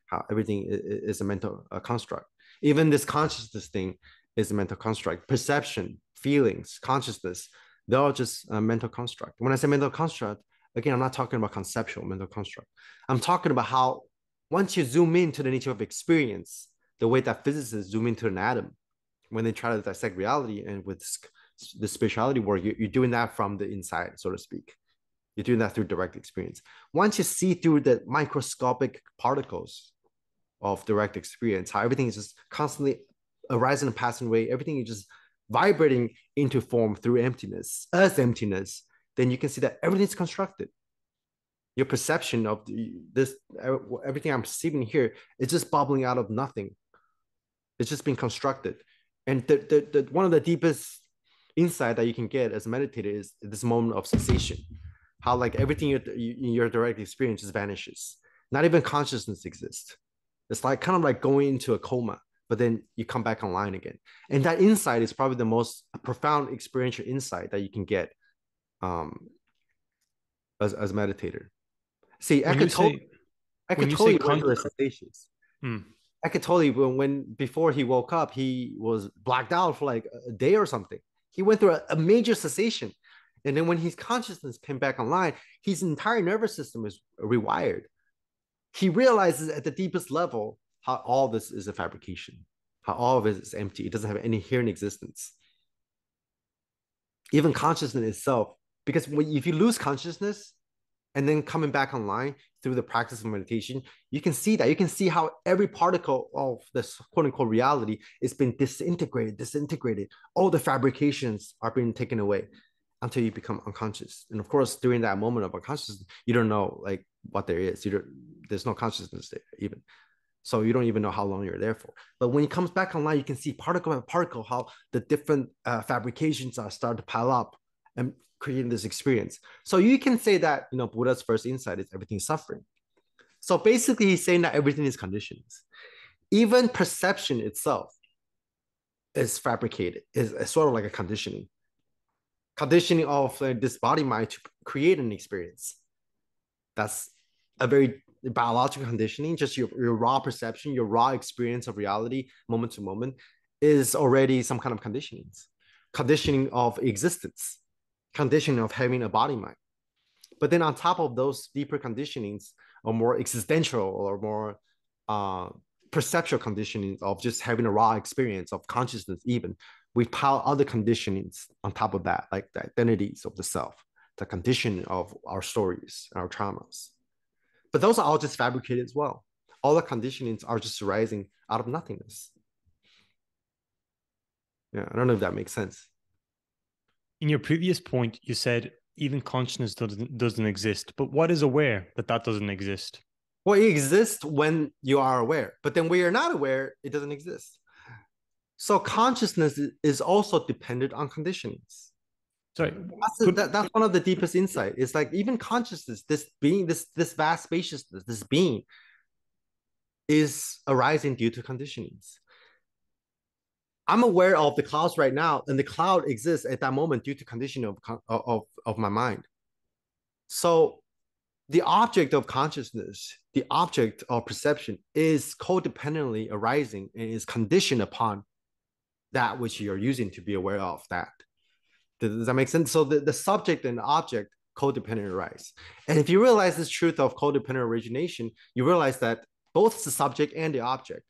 S2: how everything is a mental construct. Even this consciousness thing is a mental construct. Perception, feelings, consciousness, they're all just a mental construct. When I say mental construct, Again, I'm not talking about conceptual mental construct. I'm talking about how once you zoom into the nature of experience, the way that physicists zoom into an atom when they try to dissect reality, and with the spirituality work, you're doing that from the inside, so to speak. You're doing that through direct experience. Once you see through the microscopic particles of direct experience, how everything is just constantly arising and passing away, everything is just vibrating into form through emptiness, as emptiness, then you can see that everything's constructed. Your perception of this, everything I'm perceiving here, it's just bubbling out of nothing. It's just being constructed. And one of the deepest insight that you can get as a meditator is this moment of cessation. How like everything in your direct experience just vanishes. Not even consciousness exists. It's like kind of like going into a coma, but then you come back online again. And that insight is probably the most profound experiential insight that you can get as a meditator. See,
S1: When you say
S2: Eckhart
S1: when you say
S2: Tolle went through a cessation.
S1: Hmm.
S2: Eckhart Tolle, when before he woke up, he was blacked out for like a day or something. He went through a major cessation. And then when his consciousness came back online, his entire nervous system is rewired. He realizes at the deepest level how all this is a fabrication, how all of it is empty. It doesn't have any inherent existence. Even consciousness itself, because if you lose consciousness and then coming back online through the practice of meditation, you can see that. You can see how every particle of this quote unquote reality is being disintegrated. All the fabrications are being taken away until you become unconscious. And of course, during that moment of unconsciousness, you don't know like what there is. There's no consciousness there even. So you don't even know how long you're there for. But when it comes back online, you can see particle by particle how the different fabrications are starting to pile up and creating this experience. So you can say that, Buddha's first insight is everything is suffering. So basically, he's saying that everything is conditions. Even perception itself is fabricated, is sort of like a conditioning of this body mind to create an experience. That's a very biological conditioning. Just your raw perception, your raw experience of reality, moment to moment, is already some kind of conditioning of existence, conditioning of having a body mind. But then on top of those deeper conditionings, or more existential or more perceptual conditionings of just having a raw experience of consciousness, even we pile other conditionings on top of that, like the identities of the self, the condition of our stories, our traumas. But those are all just fabricated as well. All the conditionings are just arising out of nothingness. Yeah, I don't know if that makes sense.
S1: In your previous point, you said even consciousness doesn't exist. But what is aware that doesn't exist?
S2: Well, it exists when you are aware, but then when you're not aware, it doesn't exist. So consciousness is also dependent on conditionings.
S1: Sorry,
S2: that's one of the deepest insight. It's like even consciousness, this being, this vast spaciousness, this being is arising due to conditionings. I'm aware of the clouds right now, and the cloud exists at that moment due to conditioning of my mind. So the object of consciousness, the object of perception, is codependently arising and is conditioned upon that which you're using to be aware of that. Does that make sense? So the subject and the object codependent arise. And if you realize this truth of codependent origination, you realize that both the subject and the object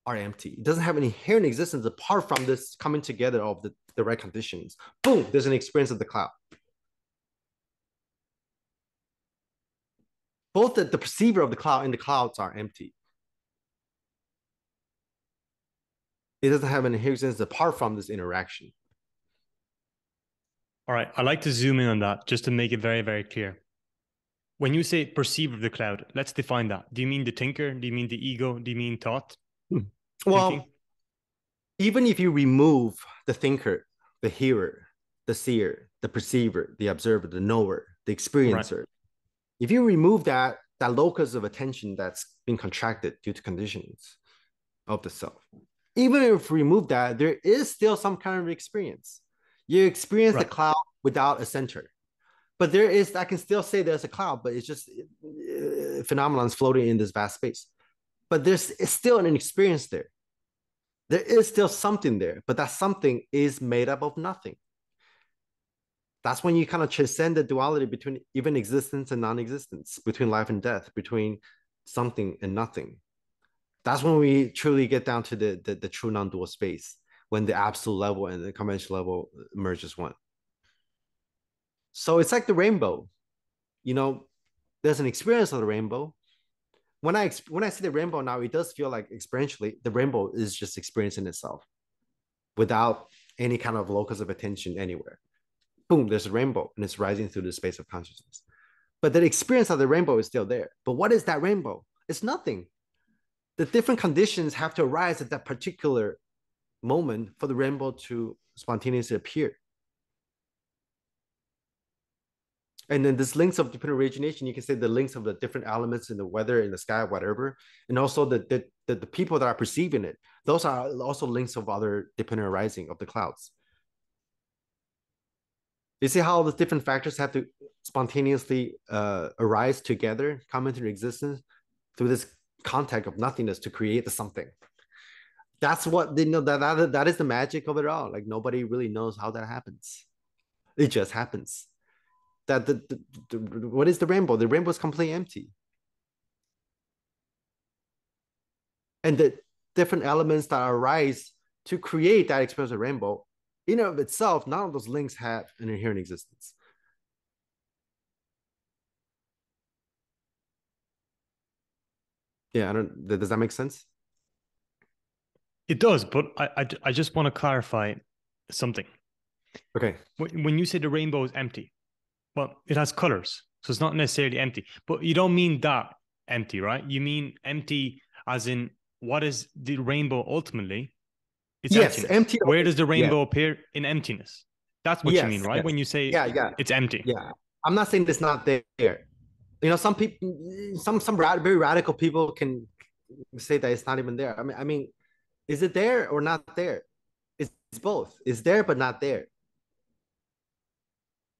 S2: are empty. It doesn't have any inherent existence apart from this coming together of the right conditions. Boom, there's an experience of the cloud. Both the perceiver of the cloud and the clouds are empty. It doesn't have an inherent existence apart from this interaction.
S1: All right, I'd like to zoom in on that just to make it very, very clear. When you say perceiver of the cloud, let's define that. Do you mean the thinker? Do you mean the ego? Do you mean thought?
S2: Well,
S1: thinking?
S2: Even if you remove the thinker, the hearer, the seer, the perceiver, the observer, the knower, the experiencer, right. If you remove that locus of attention that's been contracted due to conditions of the self, even if you remove that, there is still some kind of experience. You experience the cloud without a center. But there is, I can still say there's a cloud, but it's just phenomenons floating in this vast space. But there's still an experience there. There is still something there, but that something is made up of nothing. That's when you kind of transcend the duality between even existence and non-existence, between life and death, between something and nothing. That's when we truly get down to the true non-dual space, when the absolute level and the conventional level merge as one. So it's like the rainbow. You know, there's an experience of the rainbow. When I see the rainbow now, it does feel like experientially the rainbow is just experiencing itself without any kind of locus of attention anywhere. Boom, there's a rainbow and it's rising through the space of consciousness. But the experience of the rainbow is still there. But what is that rainbow? It's nothing. The different conditions have to arise at that particular moment for the rainbow to spontaneously appear. And then this links of different origination, you can say the links of the different elements in the weather, in the sky, whatever, and also the people that are perceiving it. Those are also links of other dependent arising of the clouds. You see how the different factors have to spontaneously arise together, come into existence through this contact of nothingness to create the something. That's what they know. That is the magic of it all. Like nobody really knows how that happens. It just happens. That what is the rainbow? The rainbow is completely empty, and the different elements that arise to create that experience of rainbow, in and of itself, none of those links have an inherent existence. Yeah, I don't. Does that make sense?
S1: It does, but I just want to clarify something.
S2: Okay.
S1: When you say the rainbow is empty, well, it has colors, so it's not necessarily empty. But you don't mean that empty, right? You mean empty as in what is the rainbow ultimately? It's
S2: Yes,
S1: emptiness.
S2: empty.
S1: Where does the
S2: Yeah.
S1: rainbow appear? In emptiness. That's what you mean,
S2: Yes.
S1: right?
S2: Yes.
S1: When you say
S2: Yeah.
S1: it's empty.
S2: Yeah. I'm not saying it's not there. You know, some people, some very radical people can say that it's not even there. I mean, is it there or not there? It's both. It's there but not there.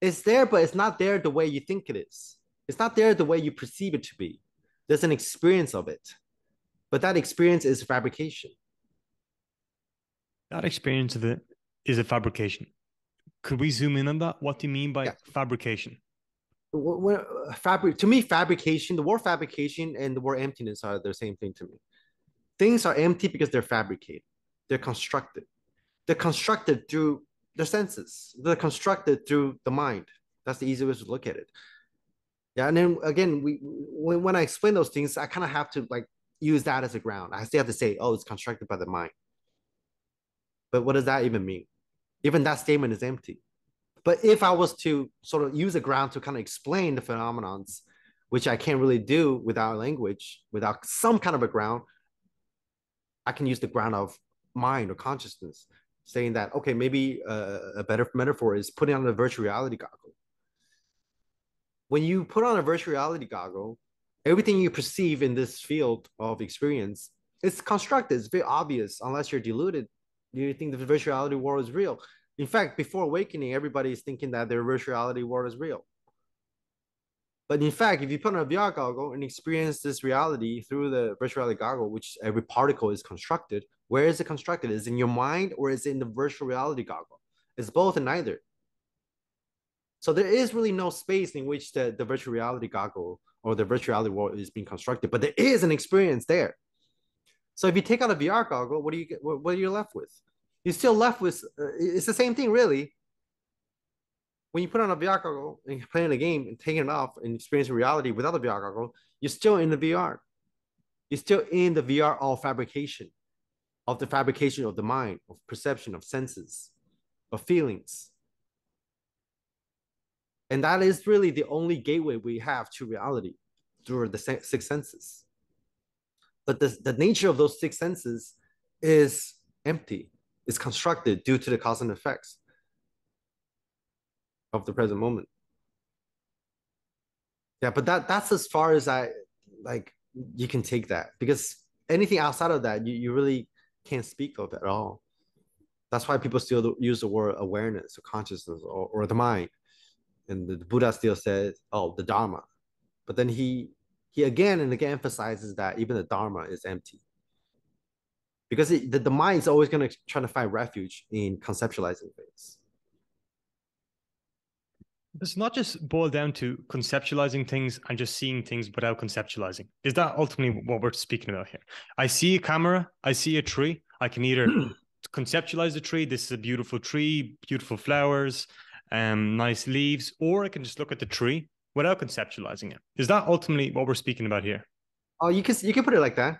S2: It's there, but it's not there the way you think it is. It's not there the way you perceive it to be. There's an experience of it, but that experience is fabrication.
S1: That experience of it is a fabrication. Could we zoom in on that? What do you mean by
S2: Yeah.
S1: fabrication?
S2: To me, fabrication, the word fabrication and the word emptiness are the same thing to me. Things are empty because they're fabricated. They're constructed. They're constructed through the senses. They're constructed through the mind. That's the easiest way to look at it. Yeah, and then again, when I explain those things, I kind of have to like use that as a ground. I still have to say, oh, it's constructed by the mind. But what does that even mean? Even that statement is empty. But if I was to sort of use a ground to kind of explain the phenomenons, which I can't really do without language, without some kind of a ground, I can use the ground of mind or consciousness, saying that, okay, maybe a better metaphor is putting on a virtual reality goggle. When you put on a virtual reality goggle, everything you perceive in this field of experience is constructed. It's very obvious, unless you're deluded. You think the virtual reality world is real. In fact, before awakening, everybody is thinking that their virtual reality world is real. But in fact, if you put on a VR goggle and experience this reality through the virtual reality goggle, which every particle is constructed, where is it constructed? Is it in your mind or is it in the virtual reality goggle? It's both and neither. So there is really no space in which the virtual reality goggle or the virtual reality world is being constructed, but there is an experience there. So if you take out a VR goggle, what do you get? What are you left with? You're still left with it's the same thing, really. When you put on a VR goggle and you're playing a game and taking it off and experiencing reality without the VR goggle, you're still in the VR. You're still in the VR of fabrication, of the fabrication of the mind, of perception, of senses, of feelings. And that is really the only gateway we have to reality through the six senses. But the nature of those six senses is empty. It's constructed due to the cause and effects of the present moment. Yeah, but that's as far as I like you can take that, because anything outside of that you really can't speak of at all. That's why people still use the word awareness or consciousness or the mind. And the Buddha still says, oh, the Dharma. But then he again and again emphasizes that even the Dharma is empty. Because the mind is always going to try to find refuge in conceptualizing things.
S1: It's not just boil down to conceptualizing things and just seeing things without conceptualizing. Is that ultimately what we're speaking about here? I see a camera, I see a tree. I can either conceptualize the tree. This is a beautiful tree, beautiful flowers, nice leaves, or I can just look at the tree without conceptualizing it. Is that ultimately what we're speaking about here?
S2: Oh, you can put it like that.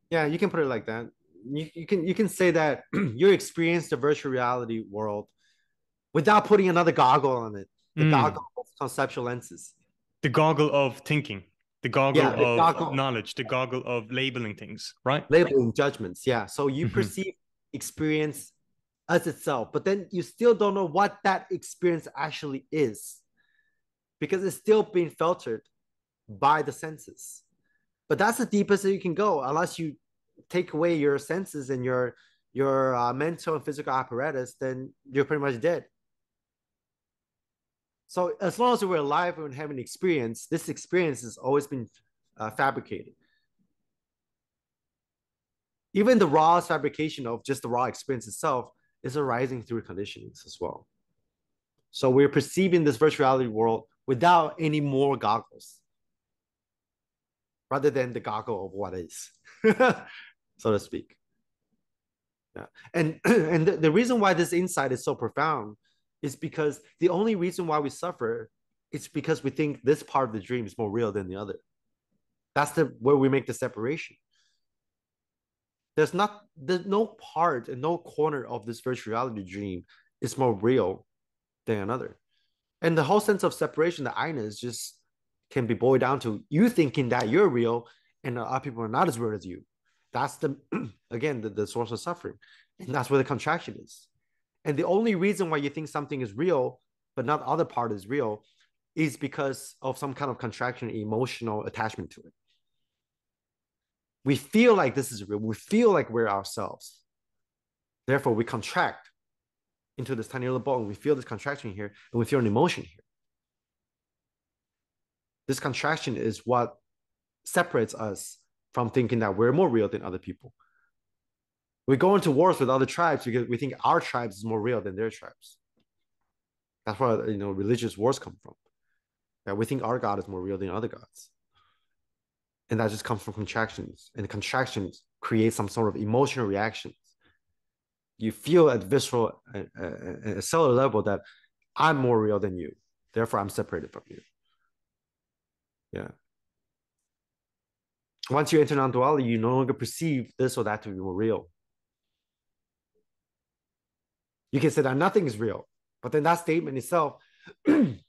S2: Yeah, you can put it like that. You can say that you experience the virtual reality world without putting another goggle on it. The
S1: Mm.
S2: goggle of conceptual lenses.
S1: The goggle of thinking, the goggle
S2: Yeah, the
S1: of
S2: goggle
S1: knowledge, the goggle of labeling things, right?
S2: labeling judgments. Yeah. So you
S1: Mm-hmm.
S2: perceive experience as itself, but then you still don't know what that experience actually is because it's still being filtered by the senses. But that's the deepest that you can go unless you take away your senses and your mental and physical apparatus, then you're pretty much dead. So as long as we're alive and having experience, this experience has always been fabricated. Even the raw fabrication of just the raw experience itself is arising through conditionings as well. So we're perceiving this virtuality world without any more goggles, rather than the goggle of what is, so to speak. Yeah, and and the reason why this insight is so profound is because the only reason why we suffer is because we think this part of the dream is more real than the other. That's the where we make the separation. There's no part and no corner of this virtual reality dream is more real than another. And the whole sense of separation, the I-ness, just can be boiled down to you thinking that you're real and other people are not as real as you. That's the again the source of suffering. And that's where the contraction is. And the only reason why you think something is real, but not other part is real, is because of some kind of contraction, emotional attachment to it. We feel like this is real. We feel like we're ourselves. Therefore, we contract into this tiny little ball and we feel this contraction here and we feel an emotion here. This contraction is what separates us from thinking that we're more real than other people. We go into wars with other tribes because we think our tribes is more real than their tribes. That's where religious wars come from. That we think our God is more real than other gods. And that just comes from contractions. And the contractions create some sort of emotional reactions. You feel at visceral, cellular level that I'm more real than you. Therefore, I'm separated from you. Yeah. Once you enter non-duality, you no longer perceive this or that to be more real. You can say that nothing is real, but then that statement itself,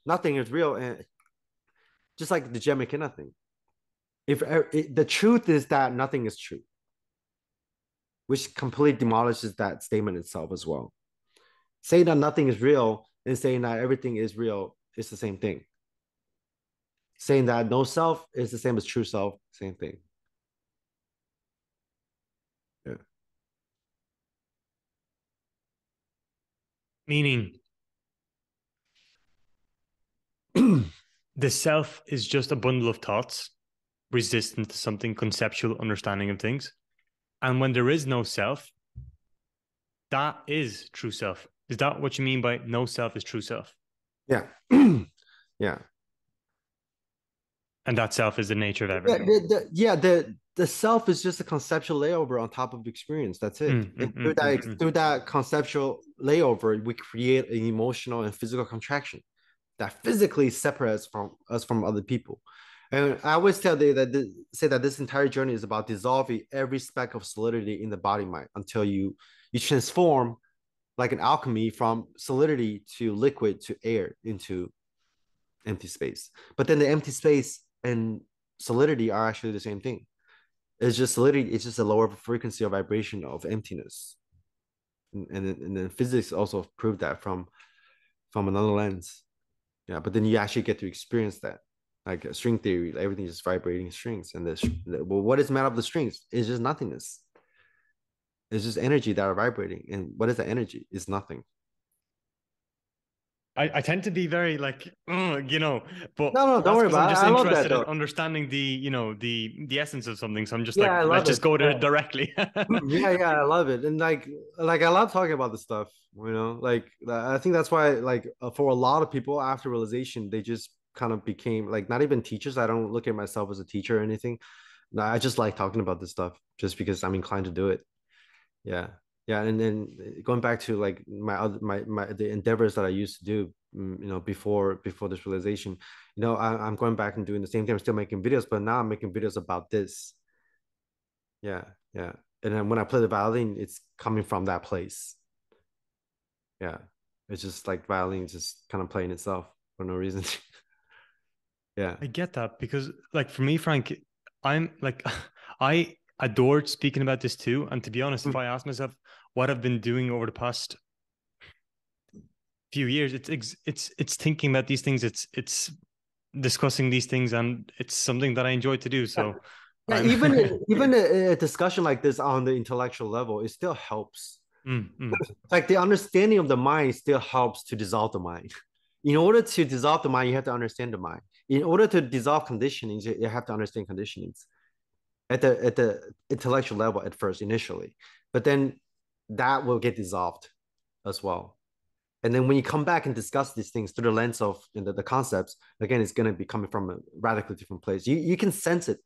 S2: nothing is real, and just like the Jem McKenna thing. If the truth is that nothing is true, which completely demolishes that statement itself as well. Saying that nothing is real and saying that everything is real is the same thing. Saying that no self is the same as true self, same thing. Yeah.
S1: Meaning the self is just a bundle of thoughts resistant to something conceptual understanding of things. And when there is no self, that is true self. Is that what you mean by no self is true self?
S2: Yeah. Yeah.
S1: And that self is the nature of
S2: Yeah,
S1: everything.
S2: the self is just a conceptual layover on top of experience. That's it. And through that conceptual layover, we create an emotional and physical contraction that physically separates from us from other people. And I always say that this entire journey is about dissolving every speck of solidity in the body mind until you transform like an alchemy from solidity to liquid to air into empty space. But then the empty space and solidity are actually the same thing. It's just solidity, it's just a lower frequency or vibration of emptiness. And then physics also proved that from another lens. Yeah, but then you actually get to experience that. Like string theory, everything is vibrating strings. And well, what is made of the strings? It's just nothingness. It's just energy that are vibrating. And what is the energy? It's nothing.
S1: I tend to be very like, you know, but
S2: No, no, don't
S1: that's
S2: worry
S1: because I'm
S2: about it.
S1: just
S2: I love that
S1: interested in
S2: though.
S1: understanding the, you know, the essence of something. So I'm just
S2: Yeah,
S1: like,
S2: I
S1: let's
S2: love
S1: just
S2: it.
S1: go to it
S2: Yeah.
S1: directly.
S2: Yeah, yeah, I love it. And like I love talking about this stuff, you know? Like I think that's why like for a lot of people after realization, they just kind of became like not even teachers. I don't look at myself as a teacher or anything. No, I just like talking about this stuff just because I'm inclined to do it. Yeah. Yeah, and then going back to like my other my the endeavors that I used to do, you know, before this realization, you know, I'm going back and doing the same thing. I'm still making videos, but now I'm making videos about this. Yeah, yeah. And then when I play the violin, it's coming from that place. Yeah. It's just like violin just kind of playing itself for no reason. Yeah.
S1: I get that because, like, for me, Frank, I'm like, I adored speaking about this too. And to be honest, if I ask myself what I've been doing over the past few years, it's thinking about these things. It's discussing these things, and it's something that I enjoy to do.
S2: Yeah,
S1: So
S2: yeah,
S1: I'm.
S2: even a discussion like this on the intellectual level, it still helps.
S1: Mm, mm.
S2: Like the understanding of the mind still helps to dissolve the mind. In order to dissolve the mind, you have to understand the mind. In order to dissolve conditionings, you have to understand conditionings at the intellectual level at first, initially. But then that will get dissolved as well. And then when you come back and discuss these things through the lens of, you know, the concepts, again, it's going to be coming from a radically different place. You can sense it.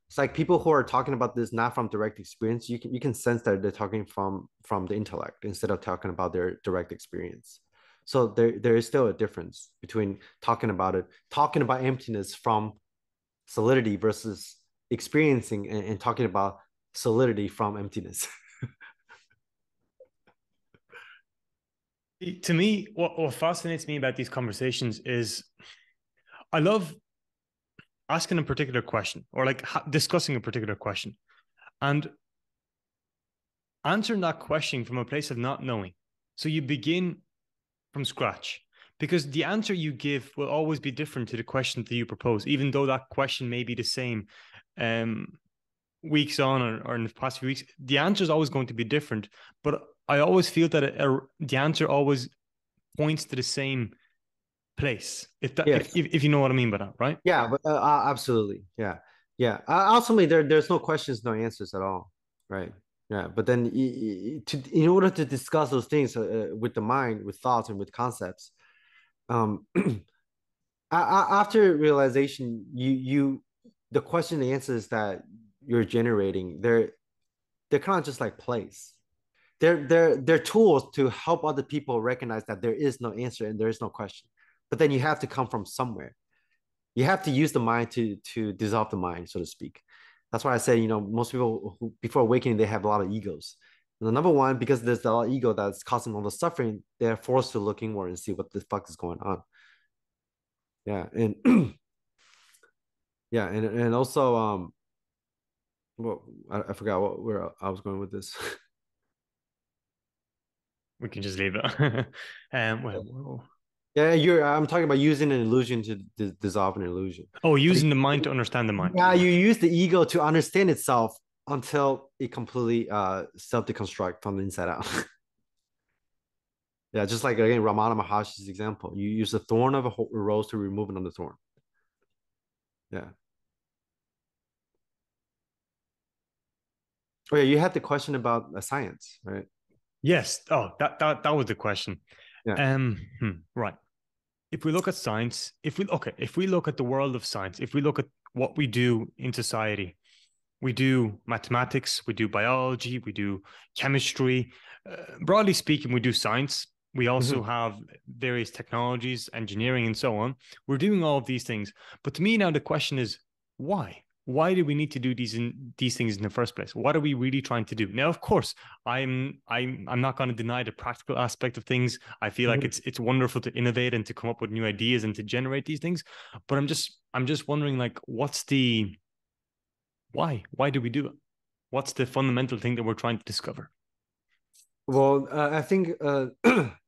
S2: It's like people who are talking about this not from direct experience. You can sense that they're talking from the intellect instead of talking about their direct experience. So there is still a difference between talking about emptiness from solidity versus experiencing and talking about solidity from emptiness.
S1: To me, what fascinates me about these conversations is I love asking a particular question or like discussing a particular question and answering that question from a place of not knowing. So you begin from scratch because the answer you give will always be different to the question that you propose, even though that question may be the same. Um, Weeks on or in the past few weeks, the answer is always going to be different. But I always feel that the answer always points to the same place. If that
S2: Yes.
S1: if you know what I mean by that, right?
S2: Yeah, but absolutely. Yeah. Yeah. Ultimately, there's no questions, no answers at all. Right. Yeah. But then in order to discuss those things with the mind, with thoughts, and with concepts, um, after realization, the question, the answers that you're generating, they're kind of just like plays. They're tools to help other people recognize that there is no answer and there is no question. But then you have to come from somewhere. You have to use the mind to dissolve the mind, so to speak. That's why I say, you know, most people who before awakening they have a lot of egos. And the number one, because there's a lot of ego that's causing all the suffering, they're forced to look inward and see what the fuck is going on. Yeah, and yeah, and also well, I forgot where I was going with this.
S1: We can just leave it. Well,
S2: Yeah, I'm talking about using an illusion to dissolve an illusion.
S1: oh,
S2: Like,
S1: using the mind to understand the mind.
S2: yeah, you use the ego to understand itself until it completely self deconstruct from the inside out. Yeah, just like again Ramana Maharshi's example, you use the thorn of a rose to remove another thorn. Yeah. Oh yeah, you had the question about science, right?
S1: Yes. Oh, that was the question.
S2: Yeah.
S1: Right. If we look at science, if we look at the world of science, if we look at what we do in society, we do mathematics, we do biology, we do chemistry. Broadly speaking, we do science. We also
S2: Mhm.
S1: have various technologies, engineering, and so on. We're doing all of these things. But to me now, the question is why? Why do we need to do these things in the first place? What are we really trying to do? Now, of course, I'm not going to deny the practical aspect of things. I feel like
S2: Mhm.
S1: it's wonderful to innovate and to come up with new ideas and to generate these things. But I'm just wondering, like, what's the why? Why do we do it? What's the fundamental thing that we're trying to discover?
S2: Well, I think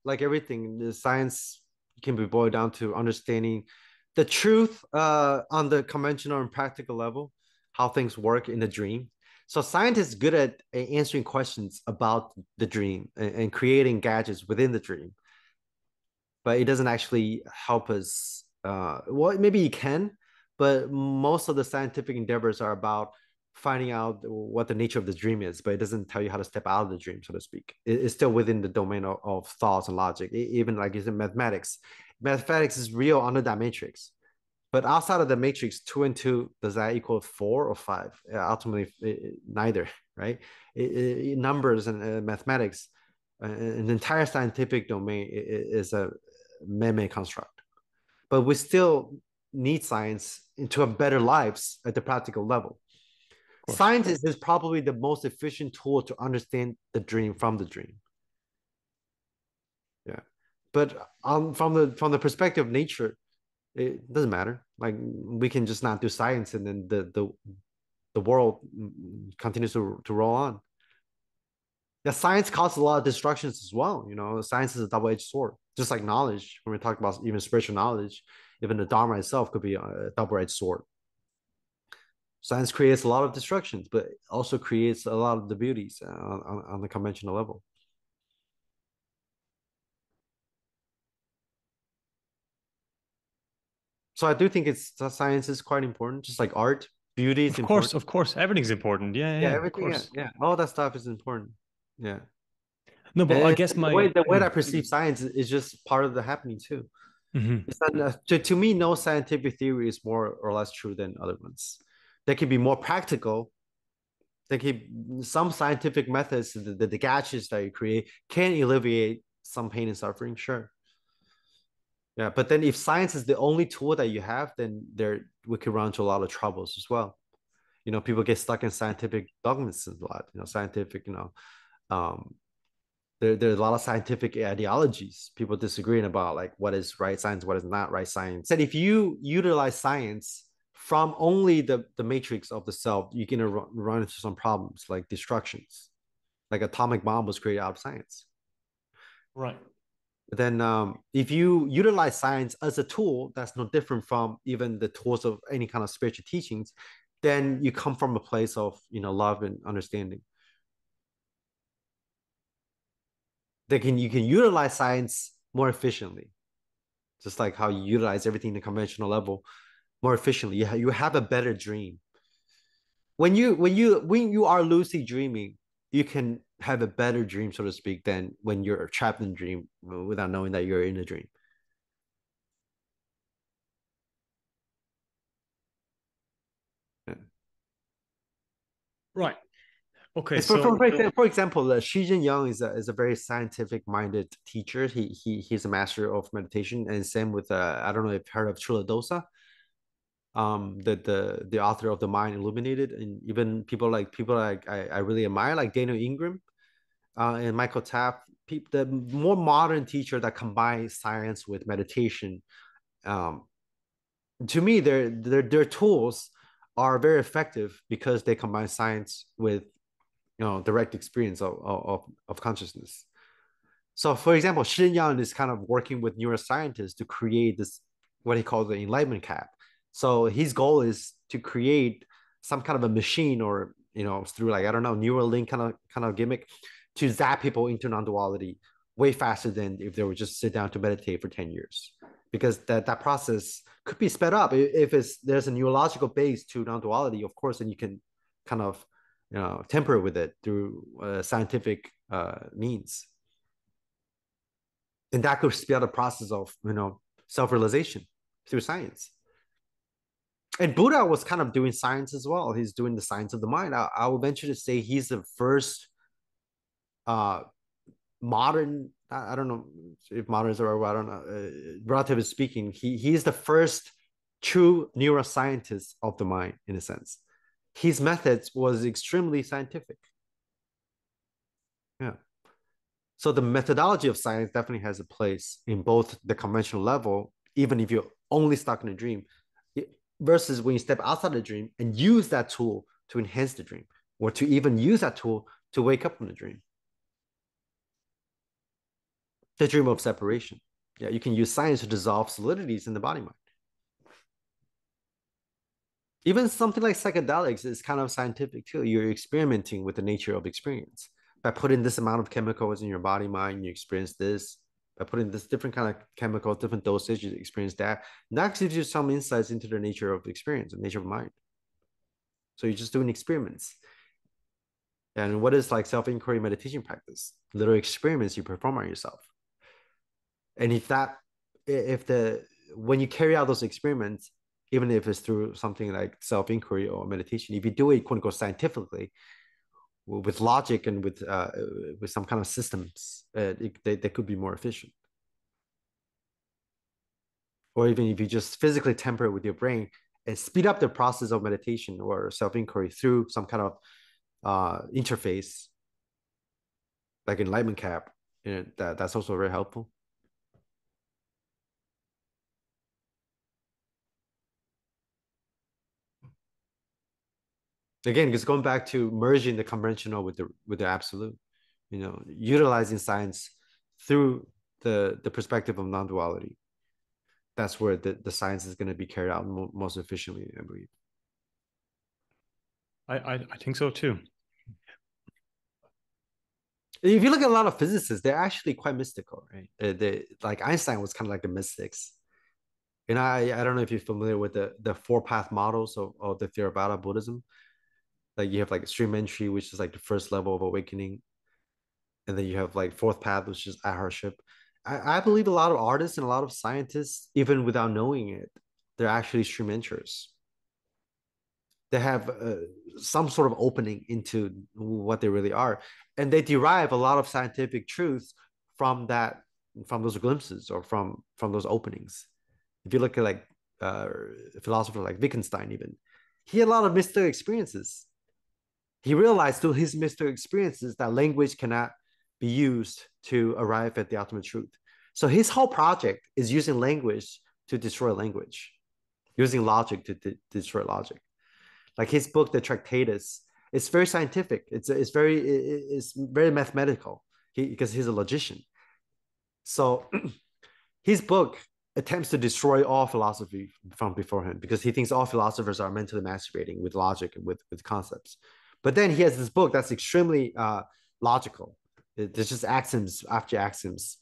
S2: like everything, the science can be boiled down to understanding the truth on the conventional and practical level, how things work in the dream. So scientists good at answering questions about the dream and creating gadgets within the dream. but it doesn't actually help us. Well, maybe it can, but most of the scientific endeavors are about finding out what the nature of the dream is, but it doesn't tell you how to step out of the dream, so to speak. It's still within the domain of thoughts and logic. Even like you said, mathematics. Mathematics is real under that matrix. But outside of the matrix, 2 and 2, does that equal 4 or 5? Ultimately, neither, right? Numbers and mathematics, an entire scientific domain is a man-made construct. But we still need science to have better lives at the practical level. Science is probably the most efficient tool to understand the dream from the dream. Yeah, but from the perspective of nature, it doesn't matter. Like we can just not do science, and then the world continues to roll on. Yeah, science causes a lot of destructions as well. You know, science is a double-edged sword, just like knowledge. When we talk about even spiritual knowledge, even the Dharma itself could be a double-edged sword. Science creates a lot of destructions, but also creates a lot of the beauties on the conventional level. So I do think science is quite important, just like art. Beauty is important.
S1: Of course, everything's important. Yeah,
S2: Everything.
S1: of course.
S2: Yeah, all that stuff is important. Yeah.
S1: No, but I guess
S2: the way I perceive science is just part of the happening too. It's not, to me, no scientific theory is more or less true than other ones. They can be more practical. They can some scientific methods, the gadgets that you create can alleviate some pain and suffering, sure. Yeah, but then if science is the only tool that you have, then we could run into a lot of troubles as well. You know, people get stuck in scientific dogmas a lot. You know, scientific. You know, there's a lot of scientific ideologies. People disagreeing about like what is right science, what is not right science. And if you utilize science from only the matrix of the self, you're gonna run into some problems like destructions. Like atomic bomb was created out of science.
S1: Right.
S2: Then if you utilize science as a tool that's no different from even the tools of any kind of spiritual teachings, then you come from a place of love and understanding. You can utilize science more efficiently, just like how you utilize everything in the conventional level more efficiently. You have a better dream. When you are lucid dreaming, you can have a better dream, so to speak, than when you're trapped in a dream without knowing that you're in a dream. Yeah.
S1: Right. Okay.
S2: For example, Xi Jinping is a very scientific minded teacher. He's a master of meditation, and same with I don't know if you've heard of Chula Dosa, the author of The Mind Illuminated, and even people like I really admire, like Daniel Ingram, and Michael Taft, the more modern teacher that combines science with meditation. Um, to me, their tools are very effective because they combine science with direct experience of consciousness. So, for example, Shi Yang is kind of working with neuroscientists to create this what he calls the enlightenment cap. So his goal is to create some kind of a machine, or through like I don't know, Neuralink kind of gimmick, to zap people into non-duality way faster than if they would just sit down to meditate for 10 years, because that process could be sped up if there's a neurological base to non-duality, of course, and you can kind of temper with it through scientific means, and that could speed up the process of self-realization through science. And Buddha was kind of doing science as well. He's doing the science of the mind. I would venture to say he's the first modern, I don't know if modern is the right word, I don't know, relatively speaking, he's the first true neuroscientist of the mind, in a sense. His methods was extremely scientific. Yeah. So the methodology of science definitely has a place in both the conventional level, even if you're only stuck in a dream, versus when you step outside the dream and use that tool to enhance the dream, or to even use that tool to wake up from the dream. The dream of separation. Yeah, you can use science to dissolve solidities in the body mind. Even something like psychedelics is kind of scientific too. You're experimenting with the nature of experience. By putting this amount of chemicals in your body mind, you experience this. by putting this different kind of chemical, different dosage, you experience that. And that gives you some insights into the nature of the experience, the nature of mind. So you're just doing experiments. And what is like self-inquiry meditation practice? Little experiments you perform on yourself. And if the when you carry out those experiments, even if it's through something like self-inquiry or meditation, if you do it quote unquote scientifically, with logic and with some kind of systems, they could be more efficient. Or even if you just physically tamper with your brain and speed up the process of meditation or self-inquiry through some kind of interface, like enlightenment cap, that's also very helpful. Again, just going back to merging the conventional with the absolute, utilizing science through the perspective of non-duality. That's where the science is going to be carried out most efficiently, I believe.
S1: I think so too.
S2: If you look at a lot of physicists, they're actually quite mystical, right? Like Einstein was kind of like the mystics. And I don't know if you're familiar with the four path models of the Theravada Buddhism. Like you have like stream entry, which is like the first level of awakening. And then you have like fourth path, which is aharship. I believe a lot of artists and a lot of scientists, even without knowing it, they're actually stream enterers. They have some sort of opening into what they really are, and they derive a lot of scientific truths from those glimpses or from those openings. If you look at like a philosopher like Wittgenstein, even he had a lot of mystical experiences. He realized through his mystical experiences that language cannot be used to arrive at the ultimate truth. So his whole project is using language to destroy language, using logic to destroy logic. Like his book, The Tractatus, it's very scientific. It's very mathematical because he's a logician. So his book attempts to destroy all philosophy from beforehand because he thinks all philosophers are mentally masturbating with logic and with concepts. But then he has this book that's extremely logical. There's just axioms after axioms.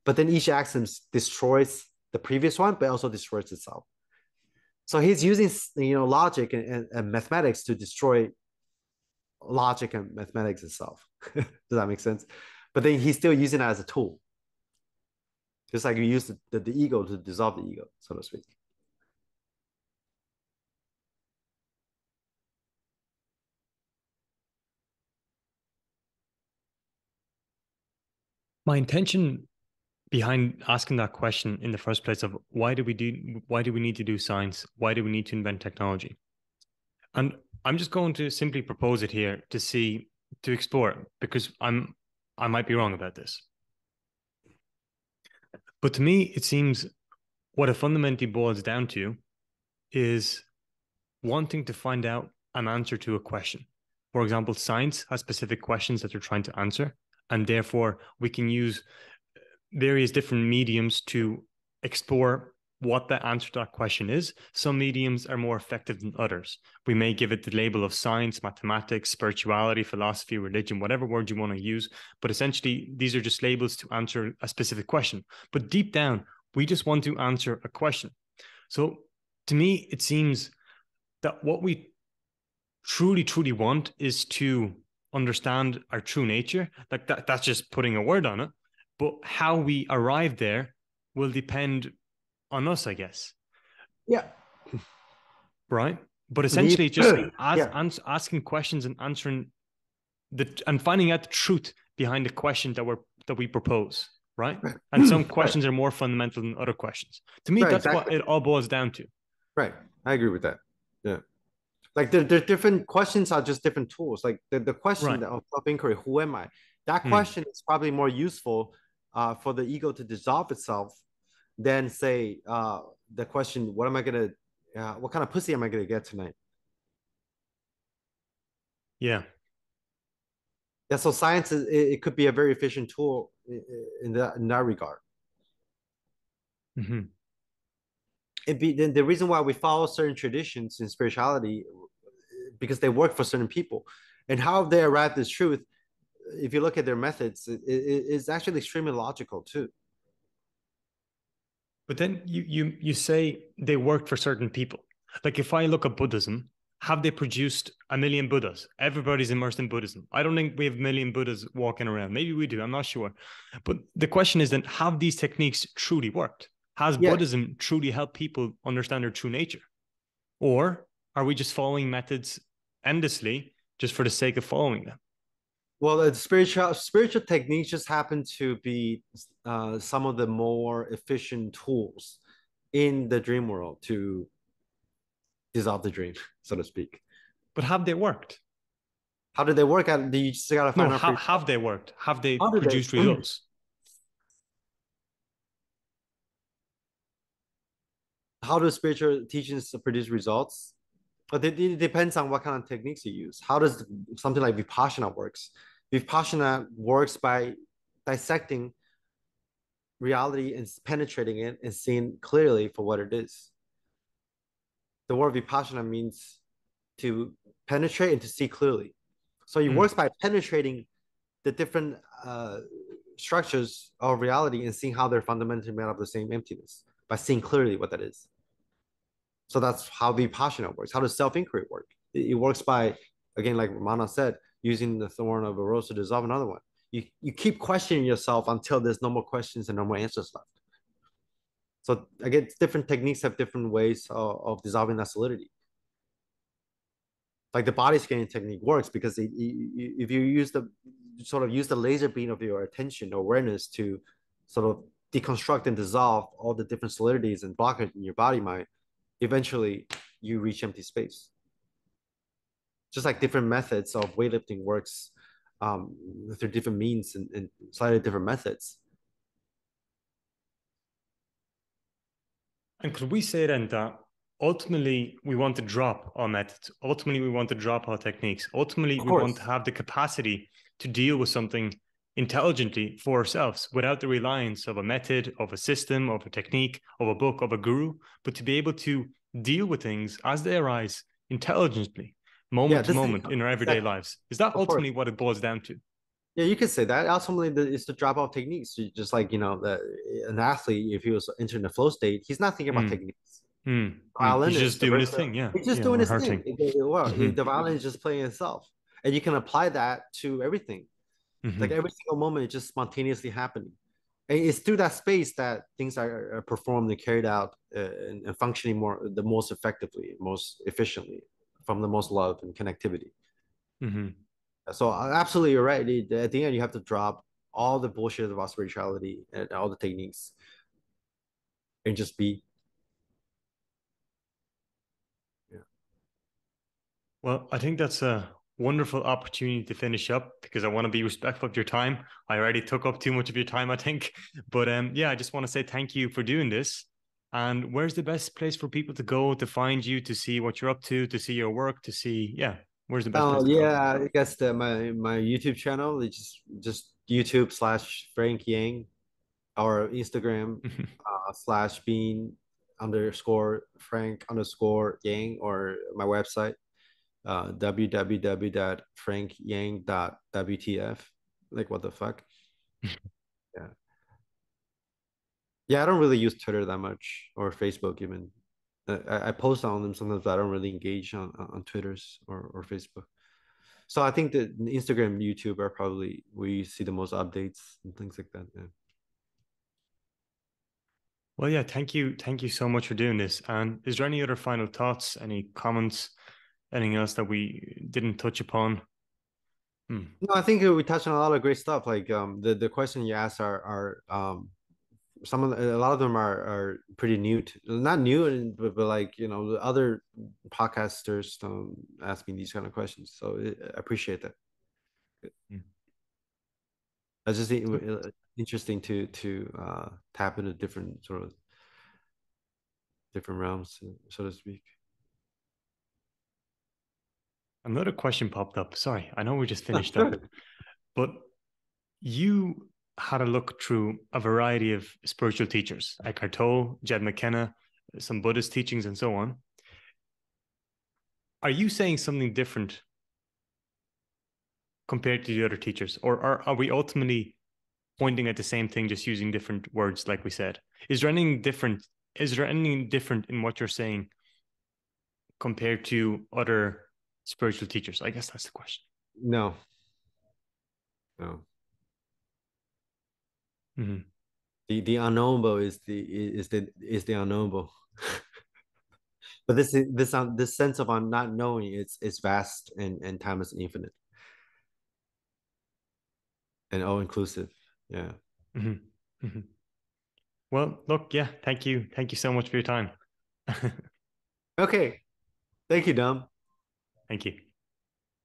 S2: But then each axiom destroys the previous one, but also destroys itself. So he's using logic and mathematics to destroy logic and mathematics itself. Does that make sense? But then he's still using it as a tool. Just like you use the ego to dissolve the ego, so to speak.
S1: My intention behind asking that question in the first place of why do we need to do science? Why do we need to invent technology? And I'm just going to simply propose it here to explore it because I might be wrong about this. But to me, it seems what it fundamentally boils down to is wanting to find out an answer to a question. For example, science has specific questions that they're trying to answer, and therefore we can use various different mediums to explore what the answer to that question is. Some mediums are more effective than others. We may give it the label of science, mathematics, spirituality, philosophy, religion, whatever word you want to use. But essentially, these are just labels to answer a specific question. But deep down, we just want to answer a question. So to me, it seems that what we truly, truly want is to understand our true nature. Like that's just putting a word on it. But how we arrive there will depend on us, I guess.
S2: Yeah.
S1: Right. But essentially, just asking questions and answering and finding out the truth behind the question that we propose. Right. And some questions are more fundamental than other questions. To me, that's exactly what it all boils down to.
S2: Right. I agree with that. Yeah. Like the different questions are just different tools. Like the question of self-inquiry, who am I? That question is probably more useful for the ego to dissolve itself than say the question, what kind of pussy am I gonna get tonight?
S1: Yeah.
S2: Yeah. So science it could be a very efficient tool in that regard.
S1: Mm-hmm.
S2: The reason why we follow certain traditions in spirituality because they work for certain people, and how they arrive at this truth. If you look at their methods, it's actually extremely logical too.
S1: But then you say they worked for certain people. Like if I look at Buddhism, have they produced a million Buddhas? Everybody's immersed in Buddhism. I don't think we have a million Buddhas walking around. Maybe we do. I'm not sure. But the question is then, have these techniques truly worked? Has
S2: Yeah.
S1: Buddhism truly helped people understand their true nature? Or are we just following methods endlessly just for the sake of following them?
S2: Well, the spiritual techniques just happen to be some of the more efficient tools in the dream world to dissolve the dream, so to speak.
S1: But have they worked?
S2: How do they work out? You just gotta
S1: No,
S2: find out for yourself.
S1: have they worked? Have they
S2: How do
S1: produced
S2: they?
S1: results?
S2: How do spiritual teachings produce results? But it depends on what kind of techniques you use. How does something like Vipassana works? Vipassana works by dissecting reality and penetrating it and seeing clearly for what it is. The word Vipassana means to penetrate and to see clearly. So it works by penetrating the different structures of reality and seeing how they're fundamentally made of the same emptiness by seeing clearly what that is. So that's how Vipassana works. How does self-inquiry work? It works by, again, like Ramana said, using the thorn of a rose to dissolve another one. You keep questioning yourself until there's no more questions and no more answers left. So again, different techniques have different ways of dissolving that solidity. Like the body scanning technique works because if you use the laser beam of your attention or awareness to sort of deconstruct and dissolve all the different solidities and blockages in your body mind, eventually you reach empty space. Just like different methods of weightlifting works through different means and slightly different methods.
S1: And could we say then that ultimately we want to drop our methods? Ultimately, we want to drop our techniques. Ultimately,
S2: Of
S1: we want to
S2: course.
S1: have the capacity to deal with something intelligently for ourselves without the reliance of a method, of a system, of a technique, of a book, of a guru, but to be able to deal with things as they arise intelligently,
S2: Yeah,
S1: moment to
S2: this is
S1: moment in our everyday
S2: exactly.
S1: lives. Is that
S2: Of course.
S1: ultimately what it boils down to?
S2: Yeah, you could say that. Ultimately, it's the drop off techniques. Just like an athlete, if he was entering the flow state, he's not thinking about
S1: Mm,
S2: techniques.
S1: He's
S2: Violinist,
S1: just doing his thing. Yeah.
S2: he's just
S1: Yeah.
S2: doing
S1: Or
S2: his thing.
S1: hurting.
S2: Well,
S1: Hmm.
S2: the violin is just playing itself, and you can apply that to everything. Like
S1: Hmm.
S2: every single moment, it's just spontaneously happening. And it's through that space that things are performed and carried out and functioning the most effectively, most efficiently, from the most love and connectivity.
S1: Hmm.
S2: So absolutely, you're right. At the end, you have to drop all the bullshit about spirituality and all the techniques and just be. Yeah.
S1: Well, I think that's a wonderful opportunity to finish up because I want to be respectful of your time. I already took up too much of your time, I think. But yeah, I just want to say thank you for doing this. And where's the best place for people to go to find you, to see what you're up to see your work, to see, yeah, where's the best place to go?
S2: Yeah, I guess my YouTube channel is just YouTube/ Frank Yang or Instagram / bean underscore Frank underscore Yang or my website www.frankyang.wtf. Like what the fuck? Yeah. Yeah, I don't really use Twitter that much or Facebook even. I post on them sometimes, but I don't really engage on Twitters or Facebook. So I think that Instagram and YouTube are probably where you see the most updates and things like that. Yeah.
S1: Well, yeah, thank you. Thank you so much for doing this. And is there any other final thoughts, any comments, anything else that we didn't touch upon? Hmm.
S2: No, I think we touched on a lot of great stuff. Like the question you asked are a lot of them are pretty new to, not new but like the other podcasters don't ask me these kind of questions, so I appreciate that.
S1: Hmm.
S2: That's just interesting to tap into different sort of different realms, so to speak.
S1: Another question popped up. Sorry, I know we just
S2: Oh,
S1: finished up,
S2: good.
S1: but you had a look through a variety of spiritual teachers, Eckhart Tolle, Jed McKenna, some Buddhist teachings, and so on. Are you saying something different compared to the other teachers, or are we ultimately pointing at the same thing, just using different words, like we said. Is there anything different? Is there anything different in what you're saying compared to other spiritual teachers? I guess that's the question.
S2: No, no.
S1: Mm-hmm.
S2: The unknowable is the unknowable. But this sense of not knowing is vast, and time is infinite and all inclusive. Yeah.
S1: Mm-hmm. Mm-hmm. Well, look, yeah, thank you. Thank you so much for your time.
S2: Okay. Thank you, Dom.
S1: Thank you.